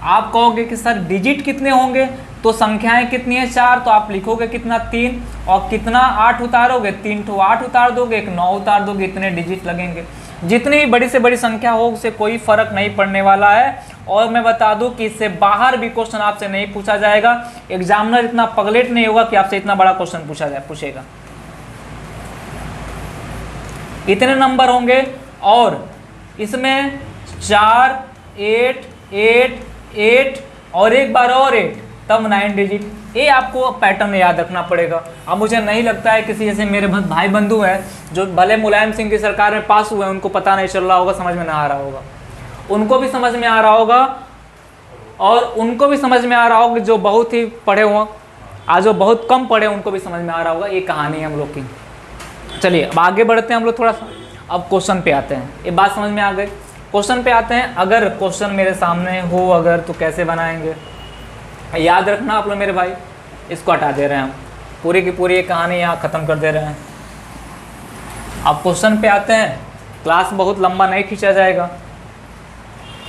आप कहोगे कि सर डिजिट कितने होंगे, तो संख्याएं कितनी है? 4, तो आप लिखोगे कितना? 3, और कितना 8 उतारोगे? 3 ठो 8 उतार दोगे, एक 9 उतार दोगे, इतने डिजिट लगेंगे। जितनी बड़ी से बड़ी संख्या हो उससे कोई फर्क नहीं पड़ने वाला है। और मैं बता दूं कि इससे बाहर भी क्वेश्चन आपसे नहीं पूछा जाएगा। एग्जामिनर इतना पगलेट नहीं होगा कि आपसे इतना बड़ा क्वेश्चन पूछेगा। इतने नंबर होंगे, और इसमें 4, 8, 8, 8 और एक बार और 8, तब 9 डिजिट। ये आपको पैटर्न याद रखना पड़ेगा। अब मुझे नहीं लगता है किसी जैसे मेरे भाई बंधु हैं जो भले मुलायम सिंह की सरकार में पास हुए हैं, उनको पता नहीं चल रहा होगा, समझ में ना आ रहा होगा। उनको भी समझ में आ रहा होगा, और उनको भी समझ में आ रहा होगा जो बहुत ही पढ़े हुए, आज जो बहुत कम पढ़े उनको भी समझ में आ रहा होगा। ये कहानी है हम लोग की। चलिए अब आगे बढ़ते हैं हम लोग थोड़ा सा। अब क्वेश्चन पे आते हैं। ये बात समझ में आ गई। क्वेश्चन पे आते हैं। अगर क्वेश्चन मेरे सामने हो अगर तो कैसे बनाएंगे, याद रखना आप लोग मेरे भाई। इसको हटा दे रहे हैं हम, पूरी की पूरी ये कहानी यहाँ ख़त्म कर दे रहे हैं। अब क्वेश्चन पे आते हैं। क्लास बहुत लंबा नहीं खींचा जाएगा।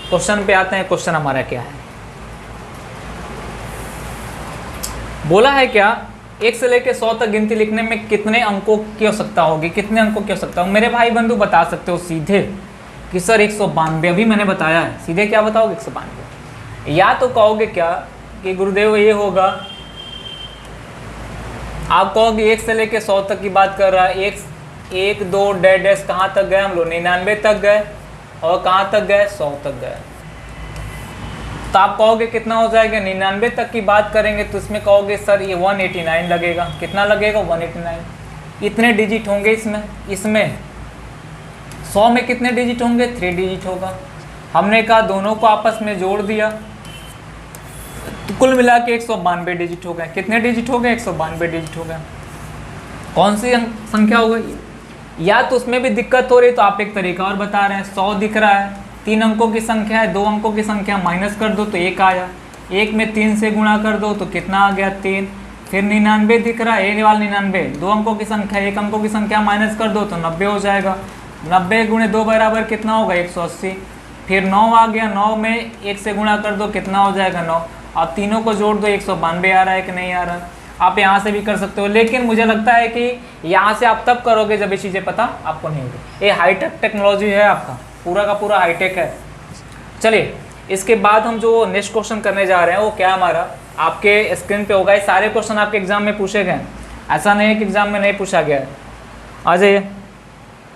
क्वेश्चन पे आते हैं। क्वेश्चन हमारा क्या है? बोला है क्या 1 से लेकर 100 तक गिनती लिखने में कितने अंकों की आवश्यकता होगी? कितने अंकों की आवश्यकता होगी? मेरे भाई बंधु बता सकते हो सीधे कि सर 192। अभी मैंने बताया है, सीधे क्या बताओगे? 192। या तो कहोगे क्या कि गुरुदेव ये होगा, आप कहोगे 1 से लेकर 100 तक की बात कर रहा है। 1 2 डैश कहाँ तक गए हम लोग? 99 तक गए, और कहाँ तक गए? 100 तक गए। तो आप कहोगे कितना हो जाएगा? 99 तक की बात करेंगे तो इसमें कहोगे सर ये 189 लगेगा। कितना लगेगा? 189। इतने डिजिट होंगे इसमें 100 में कितने डिजिट होंगे? 3 डिजिट होगा। हमने कहा दोनों को आपस में जोड़ दिया तो कुल मिला के 192 डिजिट हो गए। कितने डिजिट हो गए? 192 डिजिट हो गए। कौन सी संख्या हो गई? या तो उसमें भी दिक्कत हो रही तो आप एक तरीका और बता रहे हैं। 100 दिख रहा है, 3 अंकों की संख्या है, 2 अंकों की संख्या माइनस कर दो तो 1 आया। 1 में 3 से गुणा कर दो तो कितना आ गया? 3। फिर 99 दिख रहा है, ये वाला 99, 2 अंकों की संख्या, 1 अंकों की संख्या माइनस कर दो तो 90 हो जाएगा। 90 गुणे 2 बराबर कितना होगा? 180। फिर 9 आ गया, 9 में 1 से गुणा कर दो कितना हो जाएगा? 9। अब तीनों को जोड़ दो, 192 आ रहा है कि नहीं आ रहा है? आप यहाँ से भी कर सकते हो, लेकिन मुझे लगता है कि यहाँ से आप तब करोगे जब ये चीज़ें पता आपको नहीं होगी। ये हाईटेक टेक्नोलॉजी है, आपका पूरा का पूरा हाईटेक है। चलिए इसके बाद हम जो नेक्स्ट क्वेश्चन करने जा रहे हैं वो क्या हमारा आपके स्क्रीन पे होगा। ये सारे क्वेश्चन आपके एग्जाम में पूछे गए, ऐसा नहीं है कि एग्जाम में नहीं पूछा गया है। आ जाइए,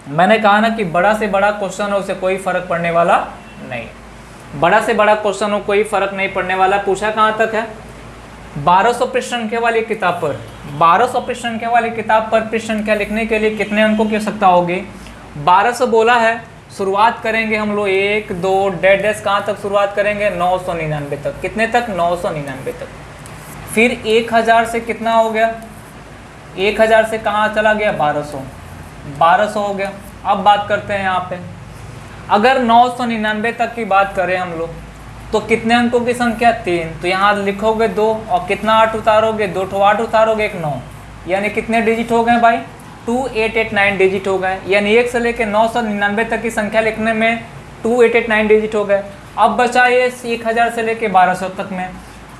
मैंने कहा ना कि बड़ा से बड़ा क्वेश्चन हो उससे कोई फर्क पड़ने वाला नहीं। बड़ा से बड़ा क्वेश्चन हो कोई फर्क नहीं पड़ने वाला। पूछा कहाँ तक है? 1200 पृष्ठ संख्या वाली किताब पर, 1200 पृष्ठ संख्या वाली किताब पर पृष्ठ संख्या लिखने के लिए कितने अंकों की आवश्यकता होगी? 1200 बोला है। शुरुआत करेंगे हम लोग 1 2 डैश कहाँ तक शुरुआत करेंगे? 999 तक। कितने तक? 999 तक। फिर 1000 से कितना हो गया? 1000 से कहाँ चला गया? 1200 हो गया। अब बात करते हैं यहाँ पे, अगर 999 तक की बात करें हम लोग तो कितने अंकों की संख्या? 3। तो यहाँ लिखोगे 2 और कितना 8 उतारोगे? 2 ठो 8 उतारोगे, 1 9, यानी कितने डिजिट हो गए भाई? 2889 डिजिट हो गए। यानी 1 से लेकर 999 तक की संख्या लिखने में 2889 डिजिट हो गए। अब बचा ये 1000 से लेकर 1200 तक में।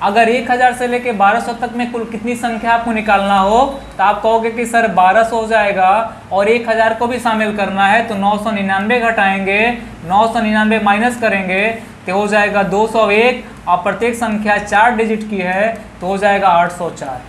अगर 1000 से लेकर 1200 तक में कुल कितनी संख्या आपको निकालना हो तो आप कहोगे कि सर 1200 हो जाएगा और 1000 को भी शामिल करना है, तो 999 घटाएंगे, 999 माइनस करेंगे तो हो जाएगा 201, और प्रत्येक संख्या 4 डिजिट की है तो हो जाएगा 804।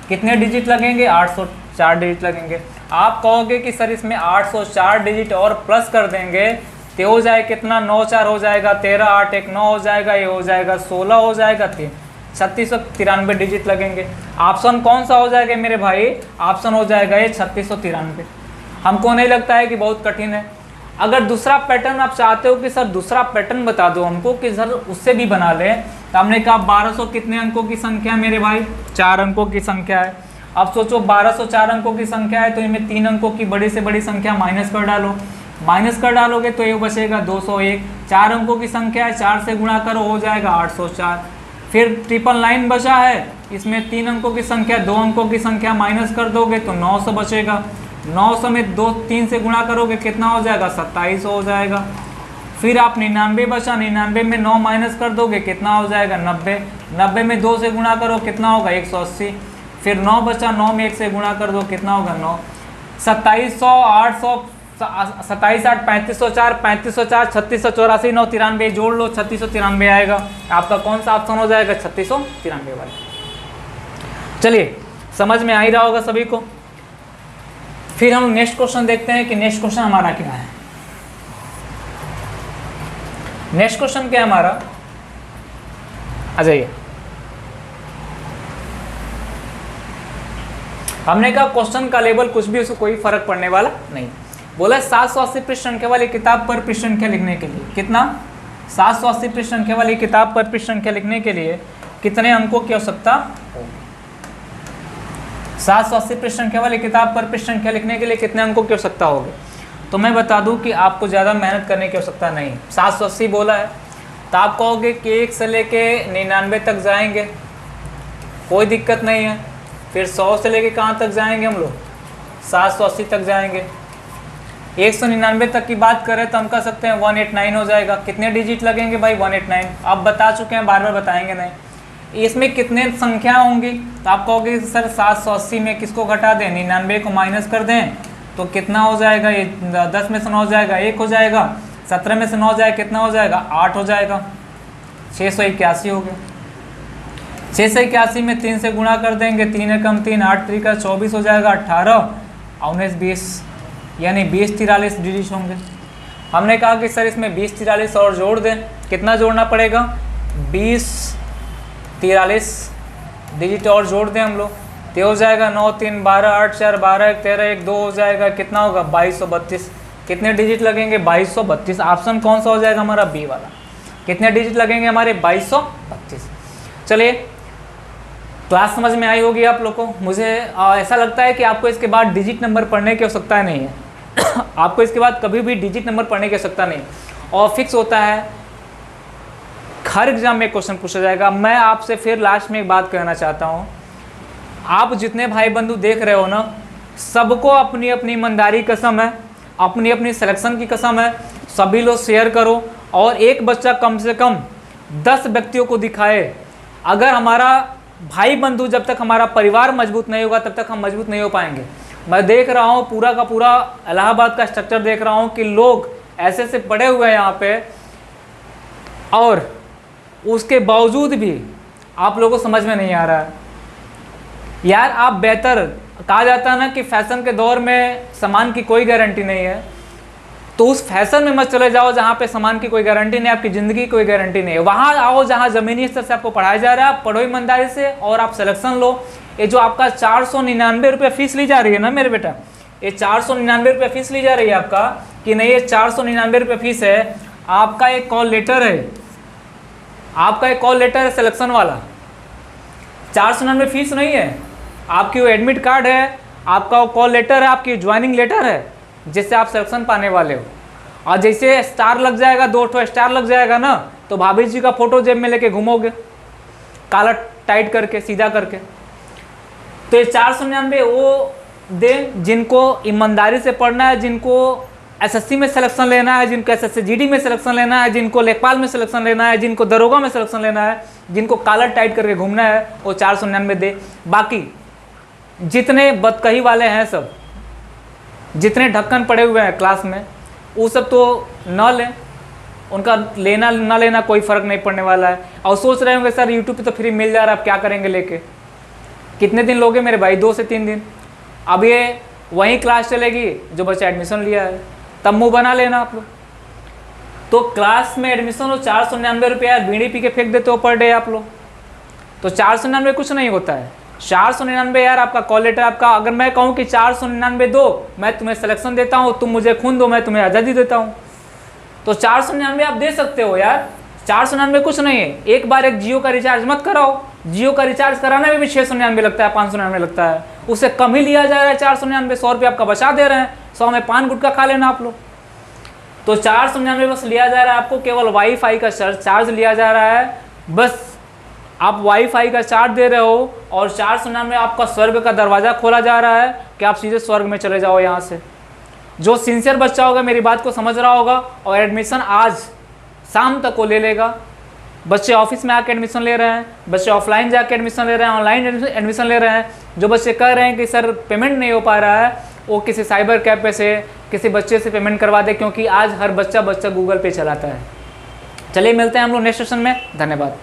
कितने डिजिट लगेंगे? 804 डिजिट लगेंगे। आप कहोगे कि सर इसमें 804 डिजिट और प्लस कर देंगे तो हो जाए कितना? 9 4 हो जाएगा 13, 8 1 9 हो जाएगा, ये हो जाएगा 16 हो जाएगा, 3693 डिजिट लगेंगे। ऑप्शन कौन सा हो जाएगा मेरे भाई? ऑप्शन हो जाएगा ये 3693। हमको नहीं लगता है कि बहुत कठिन है। अगर दूसरा पैटर्न आप चाहते हो कि सर दूसरा पैटर्न बता दो हमको कि सर उससे भी बना लें, तो हमने कहा 1200 कितने अंकों की संख्या है मेरे भाई, 4 अंकों की संख्या है। अब सोचो 1200 4 अंकों की संख्या है तो इनमें 3 अंकों की बड़ी से बड़ी संख्या माइनस कर डालो, माइनस कर डालोगे तो ये बचेगा 201। 4 अंकों की संख्या है, 4 से गुणा करो हो जाएगा 804। फिर 999 बचा है, इसमें 3 अंकों की संख्या 2 अंकों की संख्या माइनस कर दोगे तो 900 बचेगा। 900 में 3 से गुणा करोगे कितना हो जाएगा, 2700 हो जाएगा। फिर आप 99 बचा, 99 में 9 माइनस कर दोगे कितना हो जाएगा, 90। 90 में 2 से गुणा करो कितना होगा, 180। फिर 9 बचा, 9 में 1 से गुणा कर दो कितना होगा, 9। 2700, 800, 27 8 3504, 3504, 3684, 993 जोड़ लो, 3693 आएगा। आपका कौन सा ऑप्शन हो जाएगा, 3693 वाला। चलिए समझ में आ ही रहा होगा सभी को। फिर हम नेक्स्ट क्वेश्चन देखते हैं कि नेक्स्ट क्वेश्चन हमारा क्या है। नेक्स्ट क्वेश्चन क्या है हमारा, आ जाइए। हमने कहा क्वेश्चन का लेवल कुछ भी, उसको कोई फर्क पड़ने वाला नहीं। बोला 780 पृष्ठ संख्या वाली किताब पर पृष्ठ संख्या लिखने के लिए कितना, 780 पृष्ठ संख्या वाली किताब पर पृष्ठ संख्या लिखने के लिए कितने अंकों की आवश्यकता होगी। 780 पृष्ठ संख्या वाली किताब पर पृष्ठ संख्या लिखने के लिए कितने अंकों की आवश्यकता होगी। तो मैं बता दूं कि आपको ज़्यादा मेहनत करने की आवश्यकता नहीं। 780 बोला है तो आप कहोगे कि 1 से लेके 99 तक जाएंगे, कोई दिक्कत नहीं है। फिर 100 से लेके कहाँ तक जाएंगे हम लोग, 780 तक जाएंगे। 199 तक की बात करें तो हम कह सकते हैं 189 हो जाएगा। कितने डिजिट लगेंगे भाई, 189। आप बता चुके हैं, बार बार बताएंगे नहीं। इसमें कितने संख्या होंगी, तो आप कहोगे सर 780 में किसको घटा दें, 99 को माइनस कर दें तो कितना हो जाएगा, ये 10 में से 9 हो जाएगा 1 हो जाएगा, 17 में से 9 जाए कितना हो जाएगा, 8 हो जाएगा, 681 हो गया। 681 में 3 से गुणा कर देंगे, 3 एकम 3, 8 त्रिका 24 हो जाएगा, 18 19 20, यानी 20 43 डिजिट होंगे। हमने कहा कि सर इसमें 20 43 और जोड़ दें, कितना जोड़ना पड़ेगा, 20 43 डिजिट और जोड़ दें हम लोग, तो हो जाएगा 9 3 12 8 4 12 1 13 1 2 हो जाएगा, कितना होगा 2232। कितने डिजिट लगेंगे, 2232। ऑप्शन कौन सा हो जाएगा हमारा, बी वाला। कितने डिजिट लगेंगे हमारे, 2232। चलिए क्लास समझ में आई होगी आप लोग को। मुझे ऐसा लगता है कि आपको इसके बाद डिजिट नंबर पढ़ने की आवश्यकता नहीं है आपको इसके बाद कभी भी डिजिट नंबर पढ़ने की आवश्यकता नहीं, और फिक्स होता है हर एग्जाम में क्वेश्चन पूछा जाएगा। मैं आपसे फिर लास्ट में एक बात कहना चाहता हूँ, आप जितने भाई बंधु देख रहे हो ना, सबको अपनी अपनी ईमानदारी कसम है, अपनी अपनी सिलेक्शन की कसम है, सभी लोग शेयर करो। और एक बच्चा कम से कम 10 व्यक्तियों को दिखाए। अगर हमारा भाई बंधु, जब तक हमारा परिवार मजबूत नहीं होगा तब तक हम मजबूत नहीं हो पाएंगे। मैं देख रहा हूँ पूरा का पूरा इलाहाबाद का स्ट्रक्चर देख रहा हूँ कि लोग ऐसे ऐसे पड़े हुए हैं यहाँ पे, और उसके बावजूद भी आप लोगों को समझ में नहीं आ रहा है। यार आप बेहतर, कहा जाता है ना कि फैशन के दौर में सामान की कोई गारंटी नहीं है, तो उस फैशन में मत चले जाओ जहाँ पे सामान की कोई गारंटी नहीं, आपकी ज़िंदगी की कोई गारंटी नहीं है। वहाँ आओ जहाँ ज़मीनी स्तर से आपको पढ़ाया जा रहा है, आप पढ़ो ईमानदारी से और आप सिलेक्शन लो। ये जो आपका 499 रुपये फीस ली जा रही है ना मेरे बेटा, ये 499 रुपये फीस ली जा रही है आपका कि नहीं, ये 499 रुपये फीस है। आपका एक कॉल लेटर है, आपका एक कॉल लेटर है सिलेक्शन वाला, 499 फीस नहीं है। आपकी वो एडमिट कार्ड है, आपका वो कॉल लेटर है, आपकी ज्वाइनिंग लेटर है जिससे आप सिलेक्शन पाने वाले हो। और जैसे स्टार लग जाएगा, 2 स्टार लग जाएगा ना, तो भाभी जी का फोटो जेब में लेके घूमोगे, काला टाइट करके सीधा करके। तो ये 499 वो दे जिनको ईमानदारी से पढ़ना है, जिनको एसएससी में सिलेक्शन लेना है, जिनको एसएससी जीडी में सिलेक्शन लेना है, जिनको लेखपाल में सिलेक्शन लेना है, जिनको दरोगा में सिलेक्शन लेना है, जिनको काला टाइट करके घूमना है, वो 499 दे। बाकी जितने बदकही वाले हैं सब, जितने ढक्कन पड़े हुए हैं क्लास में, वो सब तो न लें, उनका लेना ना लेना कोई फ़र्क नहीं पड़ने वाला है। और सोच रहे होंगे सर यूट्यूब पे तो फ्री मिल जा रहा है, अब क्या करेंगे लेके। कितने दिन लोगे मेरे भाई, 2 से 3 दिन। अब ये वही क्लास चलेगी जो बच्चा एडमिशन लिया है, तब मुँह बना लेना आप लोग। तो क्लास में एडमिशन हो 499 रुपये, यार बीड़ी पी के फेंक देते हो पर डे आप लोग। तो 499 कुछ नहीं होता है, 499 यार आपका कॉल लेटर आपका, अगर मैं कहूँ कि 499 दो, मैं तुम्हें सिलेक्शन देता हूँ, तुम मुझे खून दो, मैं तुम्हें आज़ादी देता हूँ। तो 499 आप दे सकते हो यार, 499 कुछ नहीं है। एक बार एक जियो का रिचार्ज मत कराओ, जियो का रिचार्ज कराने में भी 699 लगता है, 599 लगता है, उससे कम ही लिया जा रहा है 499। 100 रुपये आपका बचा दे रहे हैं, 100 में पान गुटखा खा लेना आप लोग। तो 499 बस लिया जा रहा है आपको, केवल वाईफाई का चार्ज लिया जा रहा है, बस आप वाईफाई का चार्ज दे रहे हो, और 499 आपका स्वर्ग का दरवाज़ा खोला जा रहा है कि आप सीधे स्वर्ग में चले जाओ यहाँ से। जो सिंसियर बच्चा होगा मेरी बात को समझ रहा होगा और एडमिशन आज शाम तक को ले लेगा। बच्चे ऑफिस में आके एडमिशन ले रहे हैं, बच्चे ऑफलाइन जाके एडमिशन ले रहे हैं, ऑनलाइन एडमिशन ले रहे हैं। जो बच्चे कह रहे हैं कि सर पेमेंट नहीं हो पा रहा है, वो किसी साइबर कैफे से किसी बच्चे से पेमेंट करवा दे, क्योंकि आज हर बच्चा गूगल पे चलाता है। चलिए मिलते हैं हम लोग नेक्स्ट सेशन में, धन्यवाद।